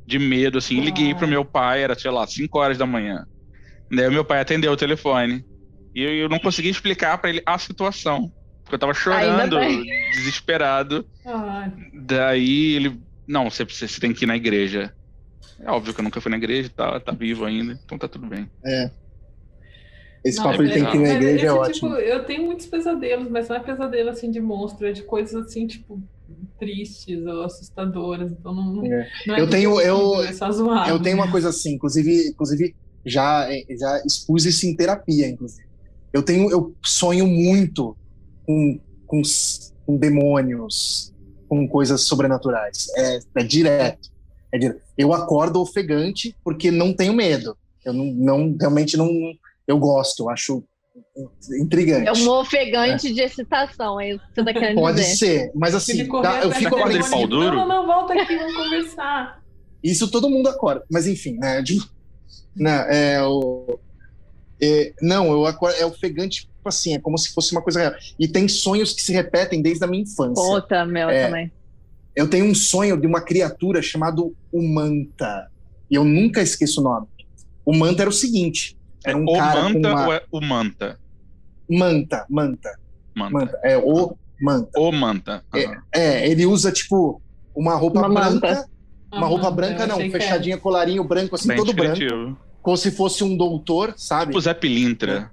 de medo, assim, liguei pro meu pai, era, sei lá, 5 horas da manhã. Daí o meu pai atendeu o telefone, e eu não consegui explicar pra ele a situação, porque eu tava chorando, desesperado. Daí ele, não, você tem que ir na igreja. É óbvio que eu nunca fui na igreja, tá vivo ainda, então tá tudo bem. Esse papo de tem que ir na igreja é ótimo. Tipo, eu tenho muitos pesadelos, mas não é pesadelo assim de monstro, é de coisas assim, tipo, tristes ou assustadoras. Então não é eu só zoado. Eu tenho uma coisa assim, inclusive já expus isso em terapia, inclusive. Eu sonho muito com demônios, com coisas sobrenaturais. É direto. Eu acordo ofegante porque não tenho medo. Eu realmente não. Eu gosto, eu acho intrigante. É um ofegante de excitação, é isso que você tá querendo Pode dizer. ser, mas assim, eu fico apreensivo. Não, volta aqui, vamos conversar. Isso todo mundo acorda, mas enfim, né? Eu acordo, é ofegante, tipo assim, é como se fosse uma coisa real. E tem sonhos que se repetem desde a minha infância. Puta, meu também. Eu tenho um sonho de uma criatura chamado o Manta, e eu nunca esqueço o nome. O Manta era o seguinte. Era um cara Manta com uma... ou é o Manta? Manta. É o Manta. O Manta. Uhum. Ele usa, tipo, uma roupa branca. Uma roupa branca, não, fechadinha, colarinho branco, assim, bem todo descritivo. branco. Como se fosse um doutor, sabe? Tipo Zé Pilintra.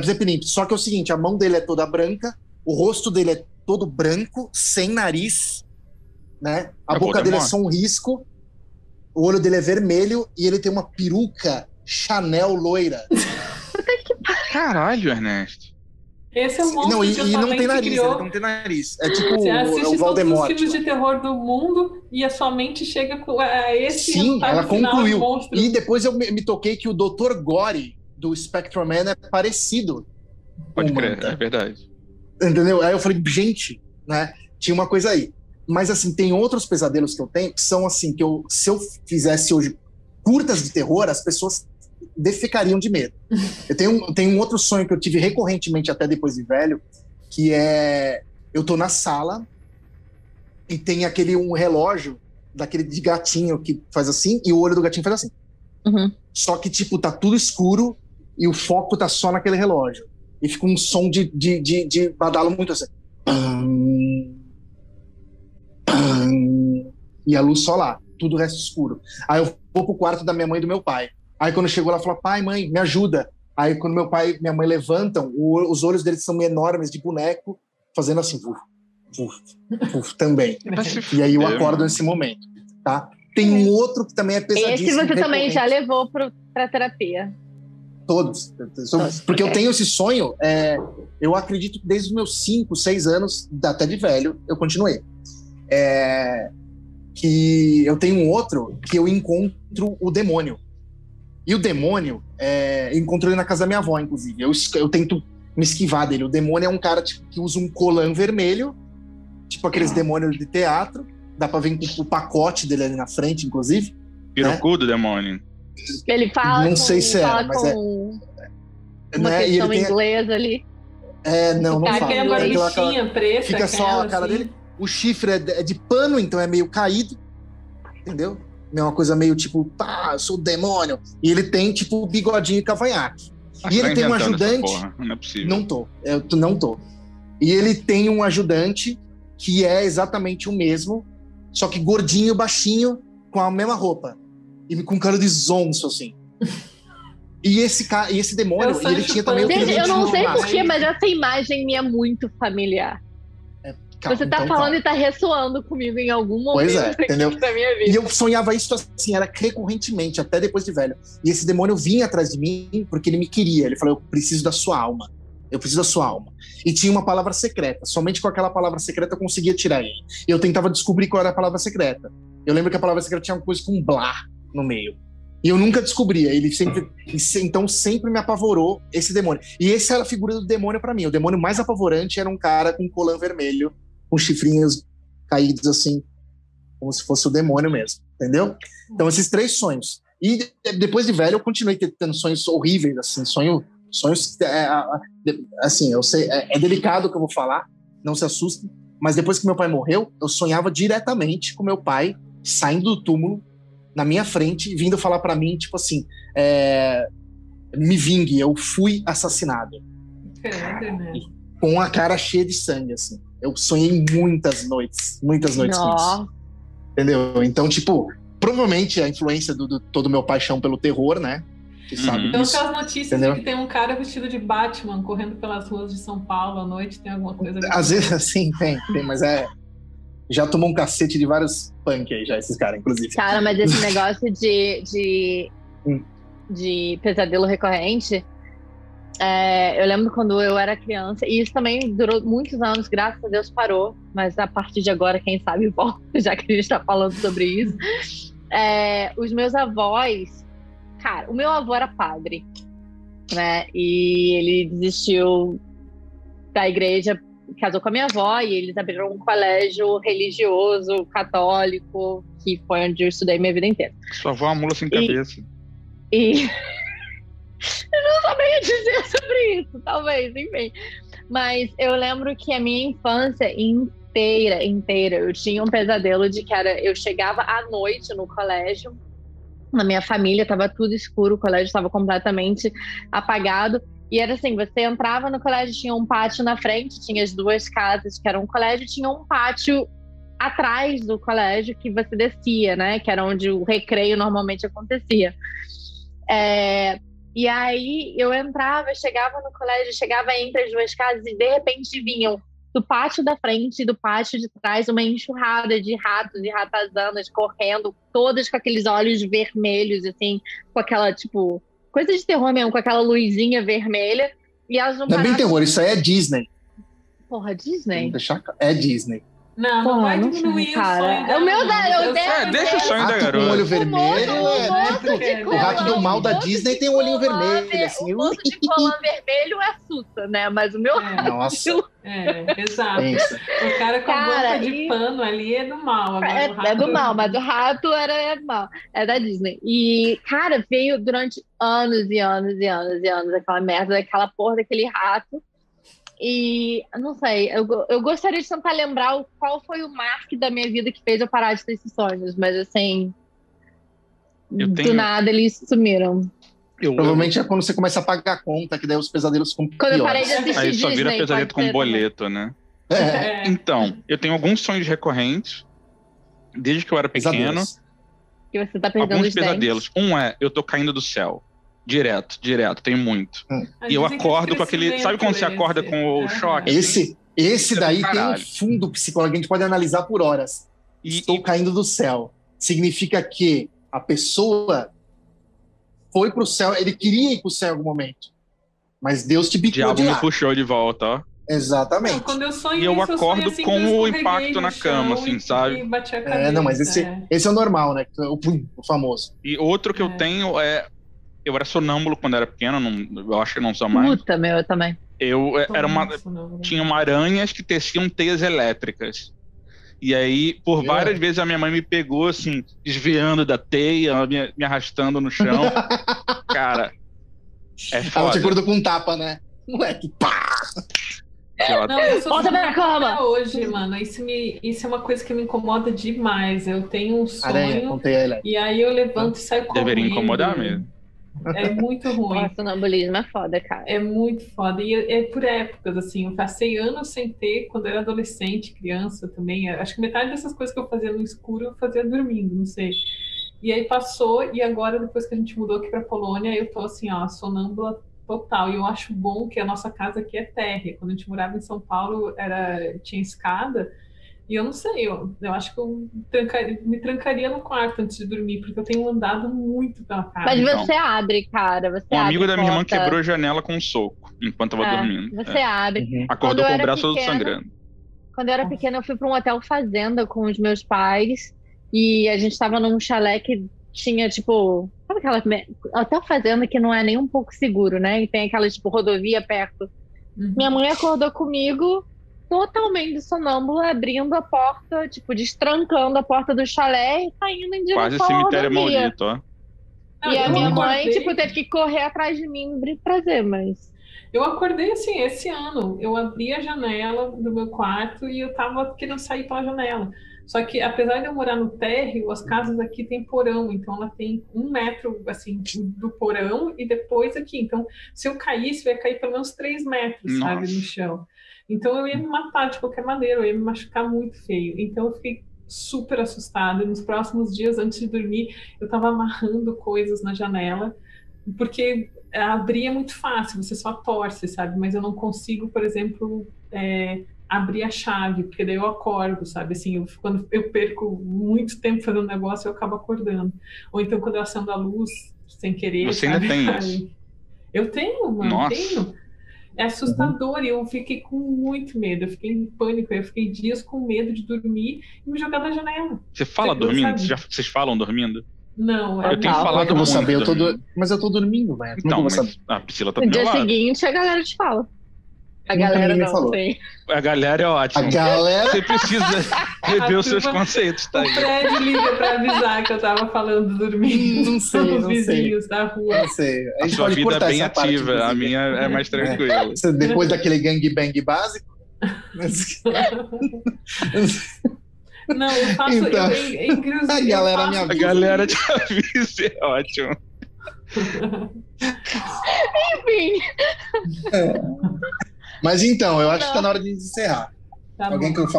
Zé Pilintra. Só que é o seguinte, a mão dele é toda branca, o rosto dele é todo branco, sem nariz, né? A boca dele é só um risco, o olho dele é vermelho e ele tem uma peruca Chanel loira. Caralho, Ernesto. Esse é o monstro e não tem nariz, ele não tem nariz. É tipo você assiste o Voldemort. todos os filmes de terror do mundo e a sua mente chega com esse Sim, ela concluiu. Monstro. E depois eu me toquei que o Dr. Gore do Spectrum Man é parecido. Pode crer, é verdade. Entendeu? Aí eu falei, gente, né? Tinha uma coisa aí. Mas assim, tem outros pesadelos que eu tenho que são assim, que se eu fizesse hoje curtas de terror, as pessoas defecariam de medo. Eu tenho um outro sonho que eu tive recorrentemente até depois de velho, que é... Eu tô na sala e tem um relógio daquele de gatinho que faz assim, e o olho do gatinho faz assim. Uhum. Só que, tipo, tá tudo escuro e o foco tá só naquele relógio. E fica um som de badalo muito assim. Pam, pam, e a luz só lá. Tudo o resto escuro. Aí eu vou pro quarto da minha mãe e do meu pai. Aí quando chegou ela falou, pai, mãe, me ajuda. Aí quando meu pai e minha mãe levantam, os olhos deles são enormes, de boneco, fazendo assim, também. E aí eu acordo nesse momento, tá? Tem um outro que também é pesadíssimo. Esse você também já levou pra terapia? Todos. Porque eu tenho esse sonho, eu acredito que desde os meus 5, 6 anos, até de velho, eu continuei. Que eu tenho um outro que eu encontro o demônio. E o demônio, eu encontrei ele na casa da minha avó, inclusive. Eu tento me esquivar dele. O demônio é um cara tipo, que usa um colã vermelho, tipo aqueles demônios de teatro. Dá pra ver o pacote dele ali na frente, inclusive. Pirocu do demônio. Ele fala não sei se era, mas uma questão inglesa ali. Não fala. Aquela bichinha preta. Fica só a cara dele. O chifre é de pano, então é meio caído. Entendeu? É uma coisa meio tipo, eu sou o demônio. E ele tem, tipo, bigodinho e cavanhaque. E ele tem um ajudante. Não é possível. Não tô. E ele tem um ajudante que é exatamente o mesmo, só que gordinho, baixinho, com a mesma roupa. E com cara de zonço, assim. E esse demônio, ele tinha também o Gente, eu não sei porquê, mas essa imagem me é muito familiar. Você tá falando e tá ressoando comigo em algum momento. Pois entendeu? Da minha vida. E eu sonhava isso assim, era recorrentemente, até depois de velho. E esse demônio vinha atrás de mim porque ele me queria. Ele falou, eu preciso da sua alma. Eu preciso da sua alma. E tinha uma palavra secreta. Somente com aquela palavra secreta eu conseguia tirar ele. E eu tentava descobrir qual era a palavra secreta. Eu lembro que a palavra secreta tinha uma coisa com blá no meio. E eu nunca descobria. Então sempre me apavorou esse demônio. E essa era a figura do demônio pra mim. O demônio mais apavorante era um cara com um colã vermelho, com chifrinhos caídos assim, como se fosse o demônio mesmo, entendeu? Então esses 3 sonhos. E depois de velho eu continuei tendo sonhos horríveis, assim, sonho Sonhos, assim, eu sei, é delicado o que eu vou falar, não se assustem, mas depois que meu pai morreu, eu sonhava diretamente com meu pai saindo do túmulo na minha frente, vindo falar pra mim, tipo assim, me vingue, eu fui assassinado. Né? Com a cara cheia de sangue, assim. Eu sonhei muitas noites com isso. Entendeu? Então, tipo, provavelmente a influência do todo meu paixão pelo terror, né? Que sabe então, disso, aquelas notícias de que tem um cara vestido de Batman correndo pelas ruas de São Paulo à noite, tem alguma coisa... Às vezes, assim, tem, mas já tomou um cacete de vários punk aí, já, esses caras, inclusive. Cara, mas esse negócio de pesadelo recorrente, eu lembro quando eu era criança, e isso também durou muitos anos, graças a Deus parou, mas a partir de agora, quem sabe volta, já que a gente tá falando sobre isso. Os meus avós, cara, o meu avô era padre, né, e ele desistiu da igreja, casou com a minha avó, e eles abriram um colégio religioso, católico, que foi onde eu estudei minha vida inteira. Sua avó é uma mula sem cabeça. E eu não sabia dizer sobre isso, talvez, enfim. Mas eu lembro que a minha infância inteira, eu tinha um pesadelo de que eu chegava à noite no colégio, na minha família estava tudo escuro, o colégio estava completamente apagado, e era assim, você entrava no colégio, tinha um pátio na frente, tinha as duas casas que eram um colégio, tinha um pátio atrás do colégio que você descia, né, que era onde o recreio normalmente acontecia. E aí eu entrava, chegava no colégio, chegava entre as duas casas e de repente vinham do pátio da frente e do pátio de trás uma enxurrada de ratos e ratazanas correndo, todas com aqueles olhos vermelhos, assim, com aquela, tipo, coisa de terror mesmo, com aquela luzinha vermelha. E elas não é bem terror, isso aí é Disney. Porra, Disney? É Disney. Não vai diminuir cara. o sonho dela. O meu deixa o sonho da garota. Com olho vermelho. O rato do mal da Disney tem um olhinho vermelho. Assim. O moço de colã vermelho assusta, né? Mas o meu Nossa. Exato. O cara com a boca de pano ali é do mal. É do mal, mas o rato é do mal. É da Disney. E, cara, veio durante anos e anos e anos e anos aquela merda, daquela porra daquele rato. E, não sei, eu gostaria de tentar lembrar qual foi o marco da minha vida que fez eu parar de ter esses sonhos, mas assim, do nada eles sumiram. Provavelmente é quando você começa a pagar a conta, que daí os pesadelos ficam piores. Quando eu parei de assistir aí só vira Disney, pesadelo com boleto, né? Então, eu tenho alguns sonhos recorrentes, desde que eu era pequeno. Que você tá perdendo alguns os pesadelos. dentes. Eu tô caindo do céu. Direto, tenho muito. E eu acordo com aquele... Sabe quando você acorda com o choque? Esse daí tem um fundo psicológico, a gente pode analisar por horas. Estou caindo do céu. Significa que a pessoa foi pro céu, ele queria ir pro céu em algum momento. Mas Deus te bicou de lá. O diabo me puxou de volta, ó. Exatamente. Não, quando eu sonho e eu isso, acordo assim, com o impacto na cama, assim, sabe? Bati a cabeça, não, mas esse é o normal, né? O famoso. E outro que eu tenho eu era sonâmbulo quando era pequeno, eu acho que não sou mais. Puta, meu, eu também. Tinha uma aranhas que teciam teias elétricas. E aí, por várias vezes, a minha mãe me pegou, assim, desviando da teia, me arrastando no chão. Cara, é foda. Ela te acordou com um tapa, né? Moleque, pá! Não, eu sou Volta pra cama. até hoje, mano. Isso é uma coisa que me incomoda demais. Eu tenho um sonho e aí eu levanto e saio correndo. Deveria incomodar mesmo. É muito ruim. O sonambulismo é foda, cara. É muito foda. E é por épocas, assim. Eu passei anos sem ter, quando eu era adolescente, criança também. Acho que metade dessas coisas que eu fazia no escuro, eu fazia dormindo, não sei. E aí passou, e agora, depois que a gente mudou aqui pra Polônia, eu tô assim, ó, sonâmbula total. E eu acho bom que a nossa casa aqui é térrea. Quando a gente morava em São Paulo, tinha escada. E eu não sei, eu acho que eu me trancaria no quarto antes de dormir, porque eu tenho andado muito pela casa. Mas você abre, cara. Um amigo da minha irmã quebrou a janela com um soco, enquanto eu tava dormindo. Você abre. Acordou com o braço todo sangrando. Quando eu era pequena, eu fui pra um hotel fazenda com os meus pais, e a gente tava num chalé que tinha, tipo... Sabe aquela... Hotel fazenda que não é nem um pouco seguro, né? E tem aquela, tipo, rodovia perto. Minha mãe acordou comigo... totalmente sonâmbula, abrindo a porta, tipo, destrancando a porta do chalé e saindo em direção quase cemitério à rodovia. maldito, ó. E a minha mãe, acordei- tipo, teve que correr atrás de mim pra trazer, mas... Eu acordei assim, esse ano. Eu abri a janela do meu quarto e eu tava querendo sair pela janela. Só que, apesar de eu morar no térreo, as casas aqui tem porão. Então, ela tem 1 metro, assim, do porão e depois aqui. Então, se eu caísse, eu ia cair pelo menos 3 metros, sabe, Nossa. no chão. Então, eu ia me matar de qualquer maneira. Eu ia me machucar muito feio. Então, eu fiquei super assustada. E nos próximos dias, antes de dormir, eu tava amarrando coisas na janela. Porque abrir é muito fácil, você só torce, sabe? Mas eu não consigo, por exemplo, abrir a chave, porque daí eu acordo, sabe? Assim, quando eu perco muito tempo fazendo negócio, eu acabo acordando. Ou então, quando eu acendo a luz, sem querer, Você ainda sabe? tem Aí- isso? Eu tenho, mano, Nossa. tenho. É assustador e eu fiquei com muito medo, eu fiquei em pânico, eu fiquei dias com medo de dormir e me jogar da janela. Você fala Você dormindo? sabe? Vocês falam dormindo? Não, Eu tenho Não. falado Como é que eu vou muito saber? dormindo. Mas eu tô dormindo, velho. Como é que eu Então, vou mas saber? a Priscila tá do No meu dia lado. seguinte, a galera te fala. A Nunca galera ninguém me não, falou. sim. A galera é A ótima. galera. Você precisa rever os seus turma- conceitos, tá O aí. prédio liga pra avisar que eu tava falando dormindo. Não sei, Os não sei. vizinhos da rua. Não sei. A A gente sua pode vida é cortar bem essa parte, ativa, a inclusive. minha é mais tranquila. Depois daquele gangbang básico. Mas- Não, eu faço. Então, Inclusive, a galera eu me faço- A galera te avisa, é ótimo. Enfim, Mas então, eu acho que tá na hora de encerrar. Tá Alguém bom. quer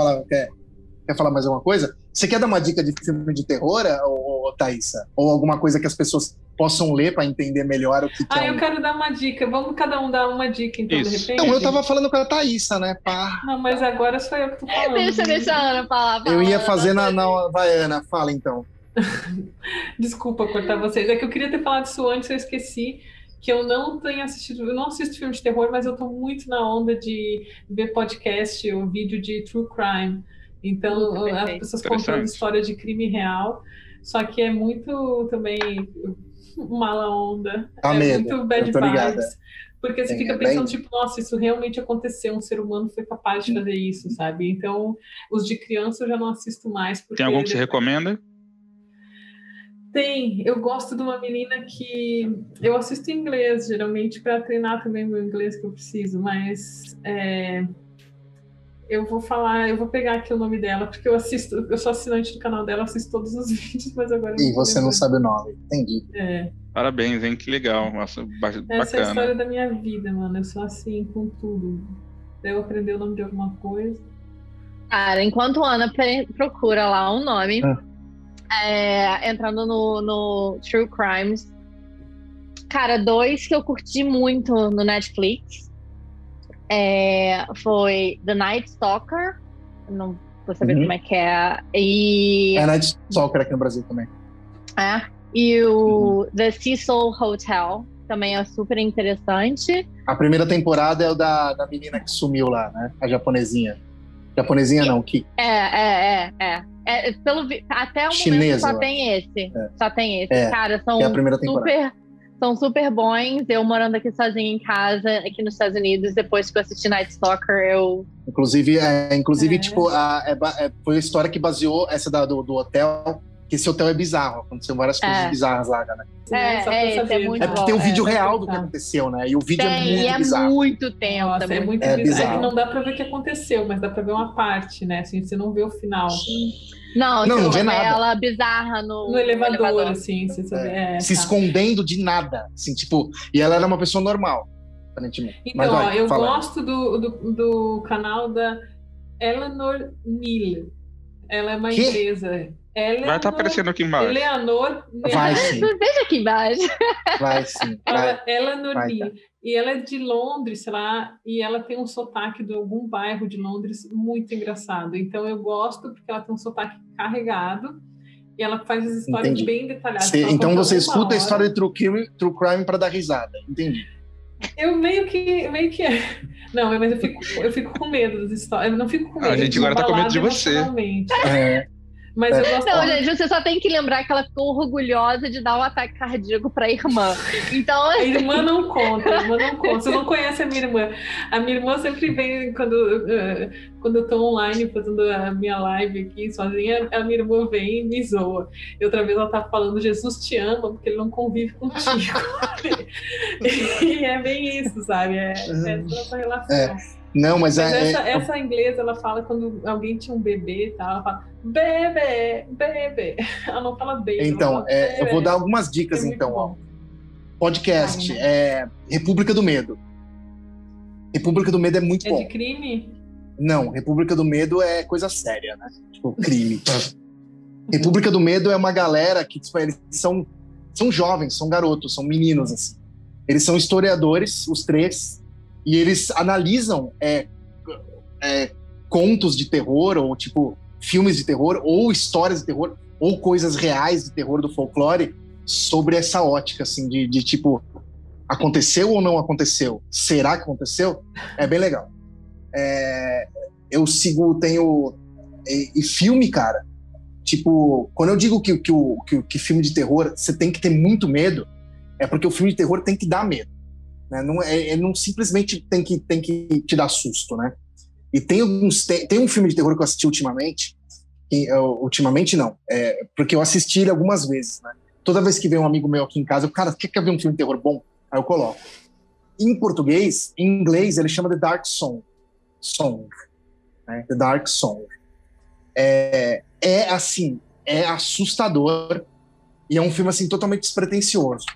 falar mais alguma coisa? Você quer dar uma dica de filme de terror, ou Thaísa? Ou alguma coisa que as pessoas possam ler para entender melhor o que é Eu quero dar uma dica. Vamos cada um dar uma dica, então, de Isso. repente? Então, eu tava falando com a Thaísa, né? Pá. Não, mas agora sou eu que tô falando. deixa a Ana falar. Eu ia Ana, fazer Ana. na Havaiana. Fala, então. Desculpa cortar vocês. É que eu queria ter falado isso antes, eu esqueci que eu não tenho assistido. Eu não assisto filme de terror, mas eu tô muito na onda de ver podcast ou vídeo de true crime. Então, as Perfeito. pessoas contando Interessante. história de crime real. Só que é muito também mala onda. Dá é medo, muito bad eu tô ligada. vibes. Porque você Sim, fica é pensando, bem- tipo, nossa, isso realmente aconteceu, um ser humano foi capaz de fazer isso, sabe? Então, os de criança eu já não assisto mais. Porque Tem algum que você recomenda? Tem, eu gosto de uma menina que eu assisto em inglês, geralmente, para treinar também o meu inglês que eu preciso, mas eu vou pegar aqui o nome dela, porque eu sou assinante do canal dela, assisto todos os vídeos, mas agora eu E vou você não lembrar. sabe o nome. Entendi. Parabéns, hein? Que legal. Nossa, Essa é a bacana. história da minha vida, mano. Eu sou assim com tudo. Daí eu aprender o nome de alguma coisa. Cara, enquanto a Ana procura lá um nome, entrando no True Crimes, cara, 2 que eu curti muito no Netflix foi The Night Stalker, não vou saber Uhum. como é que é, e, É Night Stalker aqui no Brasil também. e o The Cecil Hotel, também é super interessante. A primeira temporada é o da menina que sumiu lá, né? A japonesinha. Japonesinha não, que Até o momento Chinesa, só eu tem esse. É. Só tem esse. É, Cara, são é a primeira temporada. são super bons. Eu morando aqui sozinha em casa, aqui nos Estados Unidos, depois que eu assisti Night Stalker, eu... Inclusive, É. tipo, foi a história que baseou essa do hotel, que esse hotel é bizarro. Aconteceu várias coisas bizarras lá, né? Só pra esse saber. é muito É porque tem um bom, vídeo vai real do que contar. aconteceu, né? E o vídeo é Tem, muito e é bizarro. muito tempo. Nossa, é muito É bizarro. É bizarro. que não dá pra ver o que aconteceu, mas dá pra ver uma parte, né? Assim, você não vê o final. Não, Não tipo, vê nada. ela bizarra no elevador, assim, você sabe. Se tá. escondendo de nada. Assim, tipo, e ela era uma pessoa normal, aparentemente. Então, Mas vai, eu fala. gosto do canal da Eleanor Neal. Ela é uma Quê? inglesa. Vai estar aparecendo aqui embaixo. Eleanor Vai sim, Veja aqui embaixo. vai sim. Vai. Eleanor Vai, Neal. E ela é de Londres, sei lá, e ela tem um sotaque de algum bairro de Londres muito engraçado. Então eu gosto porque ela tem um sotaque carregado e ela faz as histórias Entendi. bem detalhadas. Ela Então conta você uma escuta a hora. história de True Crime pra dar risada. Entendi. Eu meio que não, mas eu fico com medo das histórias. Eu não fico com medo. A gente eu fico agora tá com medo de abalada você. emocionalmente. Mas eu gosto. Não, gente, você só tem que lembrar que ela ficou orgulhosa de dar um ataque cardíaco pra irmã. Então, A irmã não conta, Você não conhece a minha irmã. A minha irmã sempre vem quando eu tô online fazendo a minha live aqui sozinha, a minha irmã vem e me zoa. E outra vez ela tá falando, Jesus te ama, porque ele não convive contigo. E é bem isso, sabe? É essa relação. Não, mas essa inglesa, ela fala quando alguém tinha um bebê e tal, ela fala bebê. Ela não fala baby. Então, fala bebê. eu vou dar algumas dicas, então. Ó. Podcast, República do Medo. República do Medo é muito bom. É de crime? Não, República do Medo é coisa séria, né? Tipo, crime. República do Medo é uma galera que, tipo, eles são jovens, são garotos, são meninos, assim. Eles são historiadores, os três, e eles analisam contos de terror, ou tipo, filmes de terror, ou histórias de terror, ou coisas reais de terror do folclore, sobre essa ótica, assim, de tipo, aconteceu ou não aconteceu? Será que aconteceu? É bem legal. Eu tenho... E filme, cara, tipo, quando eu digo que filme de terror você tem que ter muito medo, é porque o filme de terror tem que dar medo. Né? Não simplesmente tem que te dar susto, né? E tem um filme de terror que eu assisti ultimamente, ultimamente não, porque eu assisti ele algumas vezes, né? Toda vez que vem um amigo meu aqui em casa, cara, quer ver um filme de terror bom? Aí eu coloco. Em português, em inglês, ele chama The Dark Song, né? The Dark Song. Assim, é assustador e é um filme assim totalmente despretensioso.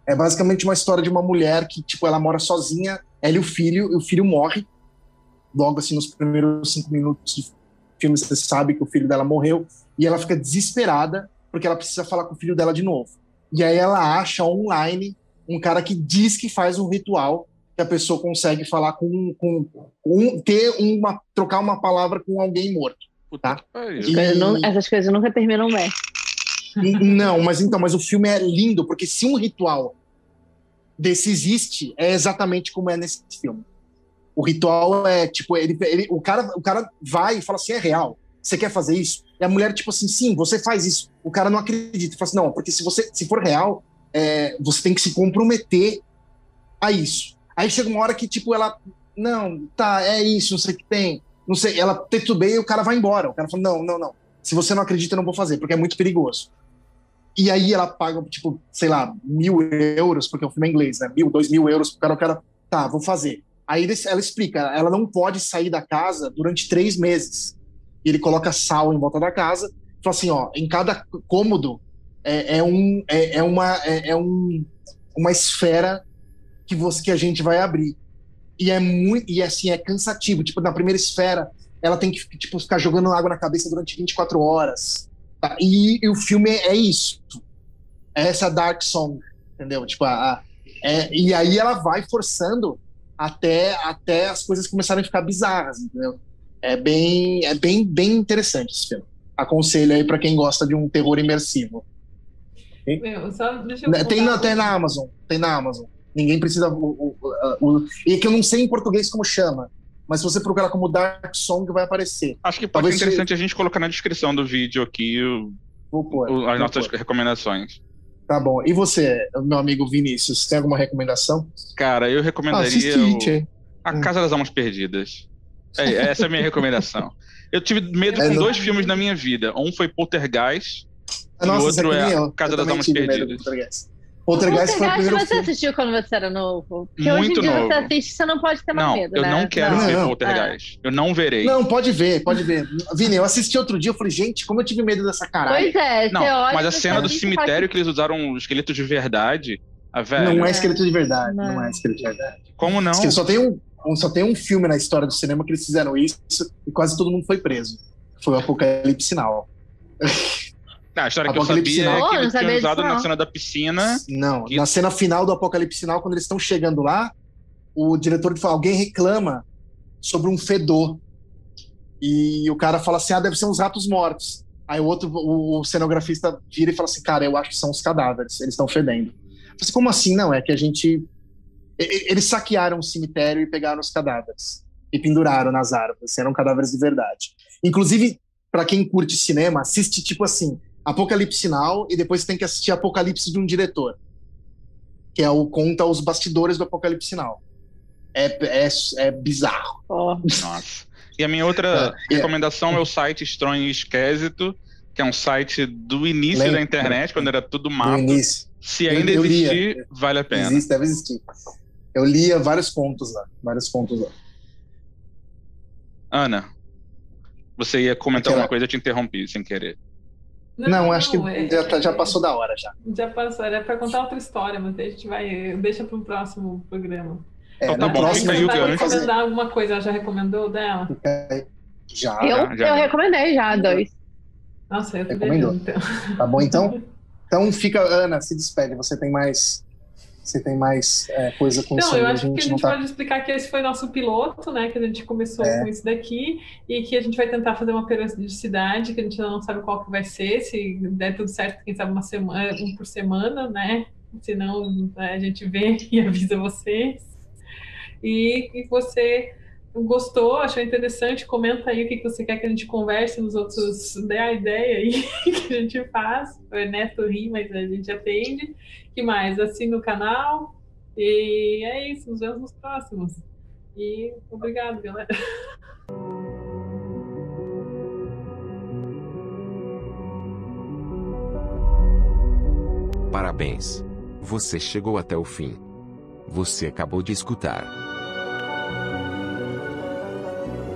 É basicamente uma história de uma mulher que, tipo, ela mora sozinha, ela e o filho morre. Logo assim, nos primeiros 5 minutos do filme, você sabe que o filho dela morreu, e ela fica desesperada porque ela precisa falar com o filho dela de novo. E aí ela acha online um cara que diz que faz um ritual que a pessoa consegue falar trocar uma palavra com alguém morto. Tá? Essas coisas nunca terminam bem. Não, mas o filme é lindo, porque se um ritual desse existe, é exatamente como é nesse filme. O ritual é, tipo, o cara vai e fala assim, é real, você quer fazer isso? E a mulher, tipo assim, sim, você faz isso. O cara não acredita, fala assim, não, porque se for real, você tem que se comprometer a isso. Aí chega uma hora que, tipo, ela, não, tá, é isso, não sei o que tem, não sei, ela titubeia e o cara vai embora. O cara fala, não, se você não acredita, eu não vou fazer, porque é muito perigoso. E aí ela paga, tipo, sei lá, 1.000 euros, porque o filme é inglês, né? 2.000 euros pro cara, tá, vou fazer. Aí ela explica, ela não pode sair da casa durante 3 meses. E ele coloca sal em volta da casa, fala assim, ó, em cada cômodo uma esfera que a gente vai abrir. E assim, é cansativo. Tipo, na primeira esfera, ela tem que, tipo, ficar jogando água na cabeça durante 24 horas. Tá? E o filme é isso. É essa Dark Song, entendeu? Tipo, e aí ela vai forçando até as coisas começarem a ficar bizarras, entendeu? É bem interessante esse filme. Aconselho aí pra quem gosta de um terror imersivo. Deixa eu tem na Amazon. Tem na Amazon. Ninguém precisa... E que eu não sei em português como chama. Mas se você procurar como Dark Song, vai aparecer. Acho que pode ser interessante a gente colocar na descrição do vídeo aqui as nossas recomendações. Tá bom. E você, meu amigo Vinícius, tem alguma recomendação? Cara, eu recomendaria A Casa das Almas Perdidas. Essa é a minha recomendação. Eu tive medo com 2 filmes na minha vida. Um foi Poltergeist e o outro é A Casa das Almas Perdidas. Poltergeist foi o primeiro você filme. Assistiu quando você era novo? Porque Muito hoje em dia novo. você assiste, você não pode ter mais medo, eu né? não quero ver Poltergeist. Eu não verei. Não, pode ver. Vini, eu assisti outro dia, eu falei, gente, como eu tive medo dessa caralho. Pois é, Não, você olha, mas a cena do assiste, cemitério que eles usaram esqueletos de verdade, velho. Não é esqueleto de verdade. Não. Não é esqueleto de verdade. Como não? Só tem um filme na história do cinema que eles fizeram isso e quase todo mundo foi preso. Foi o Apocalipse Now. A história que eu sabia é que eles tinham usado na cena da piscina. Não, na cena final do Apocalipse Now, quando eles estão chegando lá, o diretor fala, alguém reclama sobre um fedor. E o cara fala assim, deve ser uns ratos mortos. Aí o cenografista vira e fala assim, cara, eu acho que são os cadáveres, eles estão fedendo. Eu falei assim, como assim? Não, é que a gente... Eles saquearam o cemitério e pegaram os cadáveres. E penduraram nas árvores, eram cadáveres de verdade. Inclusive, pra quem curte cinema, assiste tipo assim, Apocalipse Now e depois você tem que assistir Apocalipse de um diretor. Que é conta os bastidores do Apocalipse Now. É bizarro. Oh. Nossa. E a minha outra recomendação é o site Estranho e Esquisito, que é um site do início da internet, quando era tudo mato. Se ainda existir, vale a pena. Deve existir. Eu lia vários contos lá. Ana, você ia comentar alguma coisa, eu te interrompi sem querer. Não, acho que já passou da hora já. Já passou, era para contar outra história, mas a gente deixa para um próximo programa. Então tá bom, fica aí o gancho. Recomendar alguma coisa, ela já recomendou dela? Eu recomendei já 2. Nossa, eu tô recomendou. Então. Tá bom então? Então fica, Ana, se despede, você tem mais coisa com isso. Não, eu acho que a gente pode explicar que esse foi nosso piloto, né? Que a gente começou com isso daqui e que a gente vai tentar fazer uma periodicidade, que a gente não sabe qual que vai ser, se der tudo certo, quem sabe um por semana, né? Se não, a gente vê e avisa vocês. E você gostou, achou interessante, comenta aí o que você quer que a gente converse nos outros, dê a ideia aí que a gente faz. O Ernesto ri, mas a gente atende. Que mais? Assina o canal. E é isso, nos vemos nos próximos. E obrigado, galera. Parabéns! Você chegou até o fim. Você acabou de escutar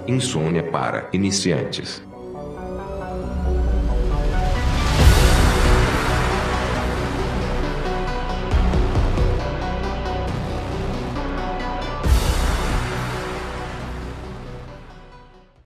Insônia para Iniciantes.